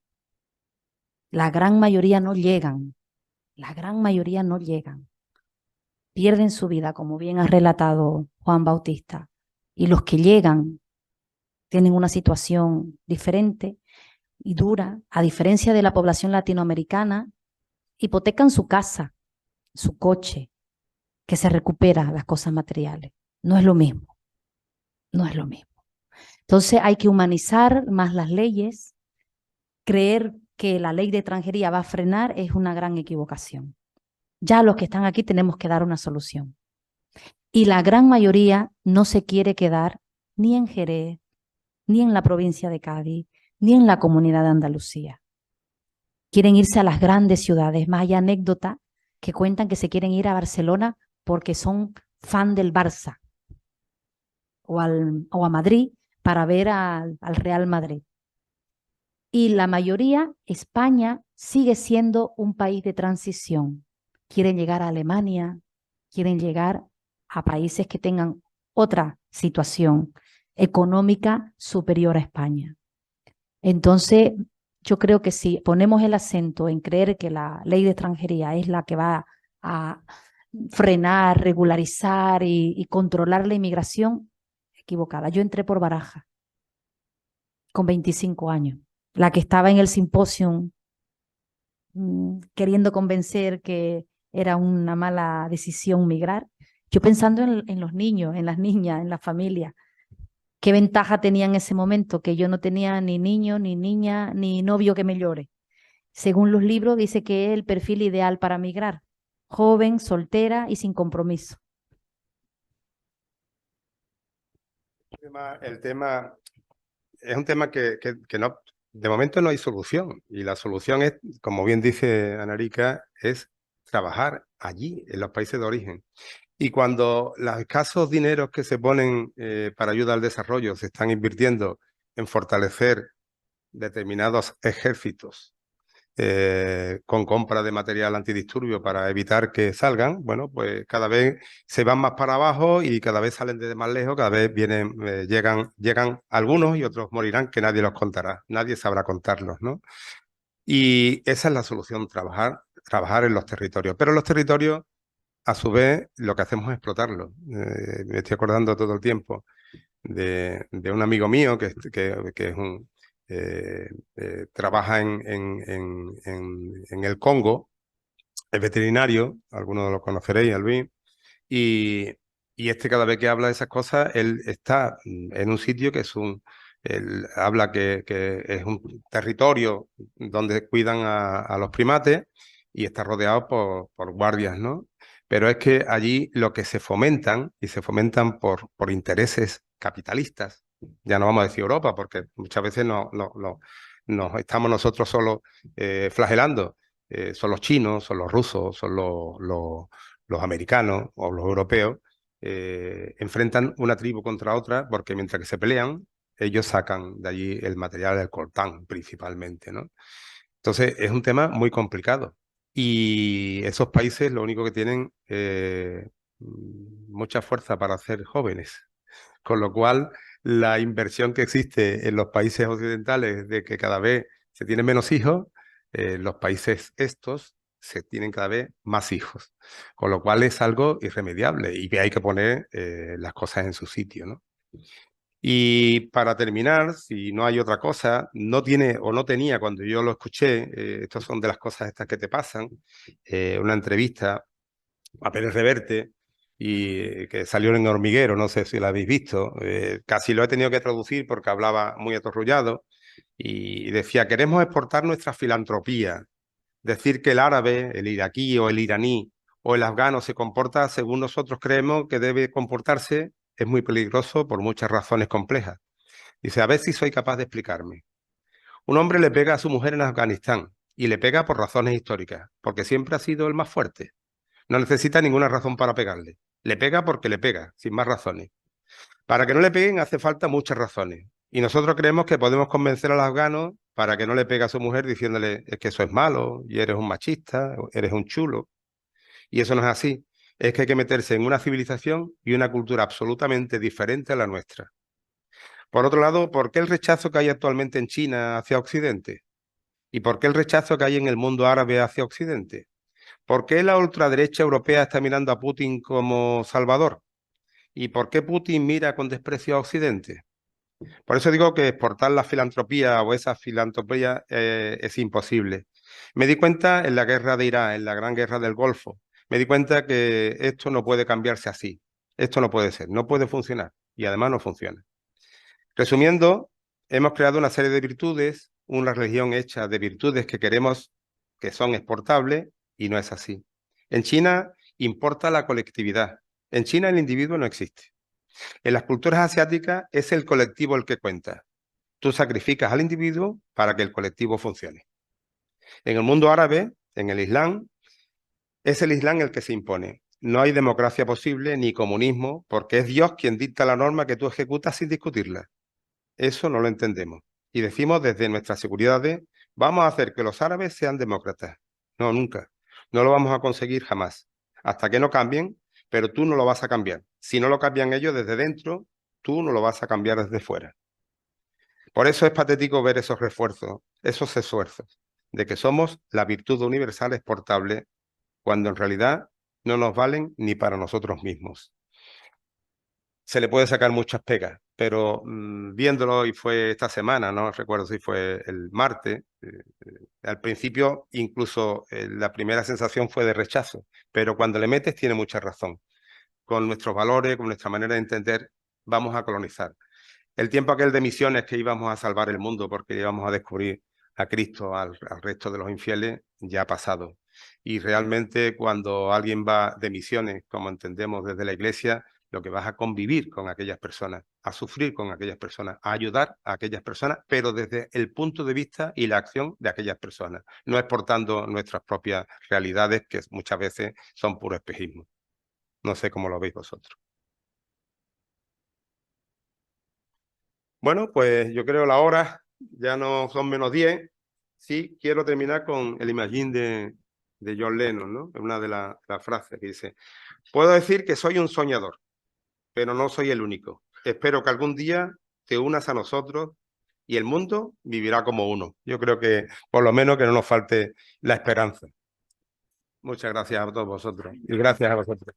la gran mayoría no llegan. La gran mayoría no llegan. Pierden su vida, como bien ha relatado Juan Bautista. Y los que llegan tienen una situación diferente y dura. A diferencia de la población latinoamericana, hipotecan su casa, su coche, que se recupera las cosas materiales. No es lo mismo. No es lo mismo. Entonces hay que humanizar más las leyes. Creer que la ley de extranjería va a frenar es una gran equivocación. Ya los que están aquí tenemos que dar una solución. Y la gran mayoría no se quiere quedar ni en Jerez, ni en la provincia de Cádiz, ni en la comunidad de Andalucía. Quieren irse a las grandes ciudades. Más hay anécdotas que cuentan que se quieren ir a Barcelona porque son fan del Barça o a Madrid para ver al Real Madrid. Y la mayoría, España sigue siendo un país de transición. Quieren llegar a Alemania, quieren llegar a países que tengan otra situación económica superior a España. Entonces, yo creo que si ponemos el acento en creer que la ley de extranjería es la que va a frenar, regularizar y controlar la inmigración, equivocada. Yo entré por Baraja con 25 años. La que estaba en el simposium queriendo convencer que era una mala decisión migrar. Yo pensando en los niños, en las niñas, en la familia. ¿Qué ventaja tenía en ese momento? Que yo no tenía ni niño, ni niña, ni novio que me llore. Según los libros dice que es el perfil ideal para migrar. Joven, soltera y sin compromiso. El tema es un tema que no, de momento no hay solución. Y la solución es, como bien dice Anarica, es trabajar allí, en los países de origen. Y cuando los escasos dineros que se ponen para ayuda al desarrollo se están invirtiendo en fortalecer determinados ejércitos con compra de material antidisturbio para evitar que salgan, bueno, pues cada vez se van más para abajo y cada vez salen de más lejos, cada vez vienen, llegan algunos y otros morirán que nadie los contará, nadie sabrá contarlos, ¿no? Y esa es la solución, trabajar en los territorios. Pero los territorios, a su vez, lo que hacemos es explotarlos. Me estoy acordando todo el tiempo de un amigo mío que es un... trabaja en el Congo, es veterinario, algunos lo conoceréis, Alvin, y este cada vez que habla de esas cosas, él está en un sitio que es él habla que es un territorio donde cuidan a los primates y está rodeado por guardias, ¿no? Pero es que allí lo que se fomentan, y se fomentan por intereses capitalistas, ya no vamos a decir Europa, porque muchas veces nos estamos nosotros solo flagelando. Son los chinos, son los rusos, son los americanos o los europeos, enfrentan una tribu contra otra porque mientras que se pelean, ellos sacan de allí el material del coltán principalmente, ¿no? Entonces es un tema muy complicado. Y esos países lo único que tienen mucha fuerza para hacer jóvenes. Con lo cual, la inversión que existe en los países occidentales de que cada vez se tienen menos hijos, los países estos se tienen cada vez más hijos. Con lo cual es algo irremediable y que hay que poner las cosas en su sitio, ¿no? Y para terminar, si no hay otra cosa, no tiene o no tenía cuando yo lo escuché, estas son de las cosas estas que te pasan, una entrevista a Pérez Reverte, y que salió en Hormiguero, no sé si la habéis visto, casi lo he tenido que traducir porque hablaba muy atorrullado, y decía, queremos exportar nuestra filantropía, decir que el árabe, el iraquí o el iraní o el afgano se comporta según nosotros creemos que debe comportarse, es muy peligroso por muchas razones complejas. Dice, a ver si soy capaz de explicarme. Un hombre le pega a su mujer en Afganistán Y le pega por razones históricas, porque siempre ha sido el más fuerte. No necesita ninguna razón para pegarle. Le pega porque le pega, sin más razones. Para que no le peguen hace falta muchas razones. Y nosotros creemos que podemos convencer a los afganos para que no le pegue a su mujer diciéndole es que eso es malo, y eres un machista, eres un chulo. Y eso no es así. Es que hay que meterse en una civilización y una cultura absolutamente diferente a la nuestra. Por otro lado, ¿por qué el rechazo que hay actualmente en China hacia Occidente? ¿Y por qué el rechazo que hay en el mundo árabe hacia Occidente? ¿Por qué la ultraderecha europea está mirando a Putin como salvador? ¿Y por qué Putin mira con desprecio a Occidente? Por eso digo que exportar la filantropía o esa filantropía es imposible. Me di cuenta en la guerra de Irak, en la gran guerra del Golfo, me di cuenta que esto no puede cambiarse así. Esto no puede ser, no puede funcionar y además no funciona. Resumiendo, hemos creado una serie de virtudes, una religión hecha de virtudes que queremos que son exportables y no es así. En China importa la colectividad. En China el individuo no existe. En las culturas asiáticas es el colectivo el que cuenta. Tú sacrificas al individuo para que el colectivo funcione. En el mundo árabe, en el Islam, es el Islam el que se impone. No hay democracia posible ni comunismo porque es Dios quien dicta la norma que tú ejecutas sin discutirla. Eso no lo entendemos. Y decimos desde nuestras seguridades, vamos a hacer que los árabes sean demócratas. No, nunca. No lo vamos a conseguir jamás. Hasta que no cambien, pero tú no lo vas a cambiar. Si no lo cambian ellos desde dentro, tú no lo vas a cambiar desde fuera. Por eso es patético ver esos refuerzos, esos esfuerzos, de que somos la virtud universal exportable, cuando en realidad no nos valen ni para nosotros mismos. Se le puede sacar muchas pegas, pero viéndolo, y fue esta semana, no recuerdo si fue el martes, al principio incluso la primera sensación fue de rechazo, pero cuando le metes tiene mucha razón. Con nuestros valores, con nuestra manera de entender, vamos a colonizar. El tiempo aquel de misiones que íbamos a salvar el mundo porque íbamos a descubrir a Cristo al resto de los infieles, ya ha pasado. Y realmente cuando alguien va de misiones, como entendemos desde la Iglesia, lo que vas a convivir con aquellas personas, a sufrir con aquellas personas, a ayudar a aquellas personas, pero desde el punto de vista y la acción de aquellas personas, no exportando nuestras propias realidades que muchas veces son puro espejismo. No sé cómo lo veis vosotros. Bueno, pues yo creo la hora ya no son -10. Sí, quiero terminar con el Imagine de John Lennon, ¿no? Una de las frases que dice, puedo decir que soy un soñador, pero no soy el único. Espero que algún día te unas a nosotros y el mundo vivirá como uno. Yo creo que por lo menos que no nos falte la esperanza. Muchas gracias a todos vosotros y gracias a vosotros.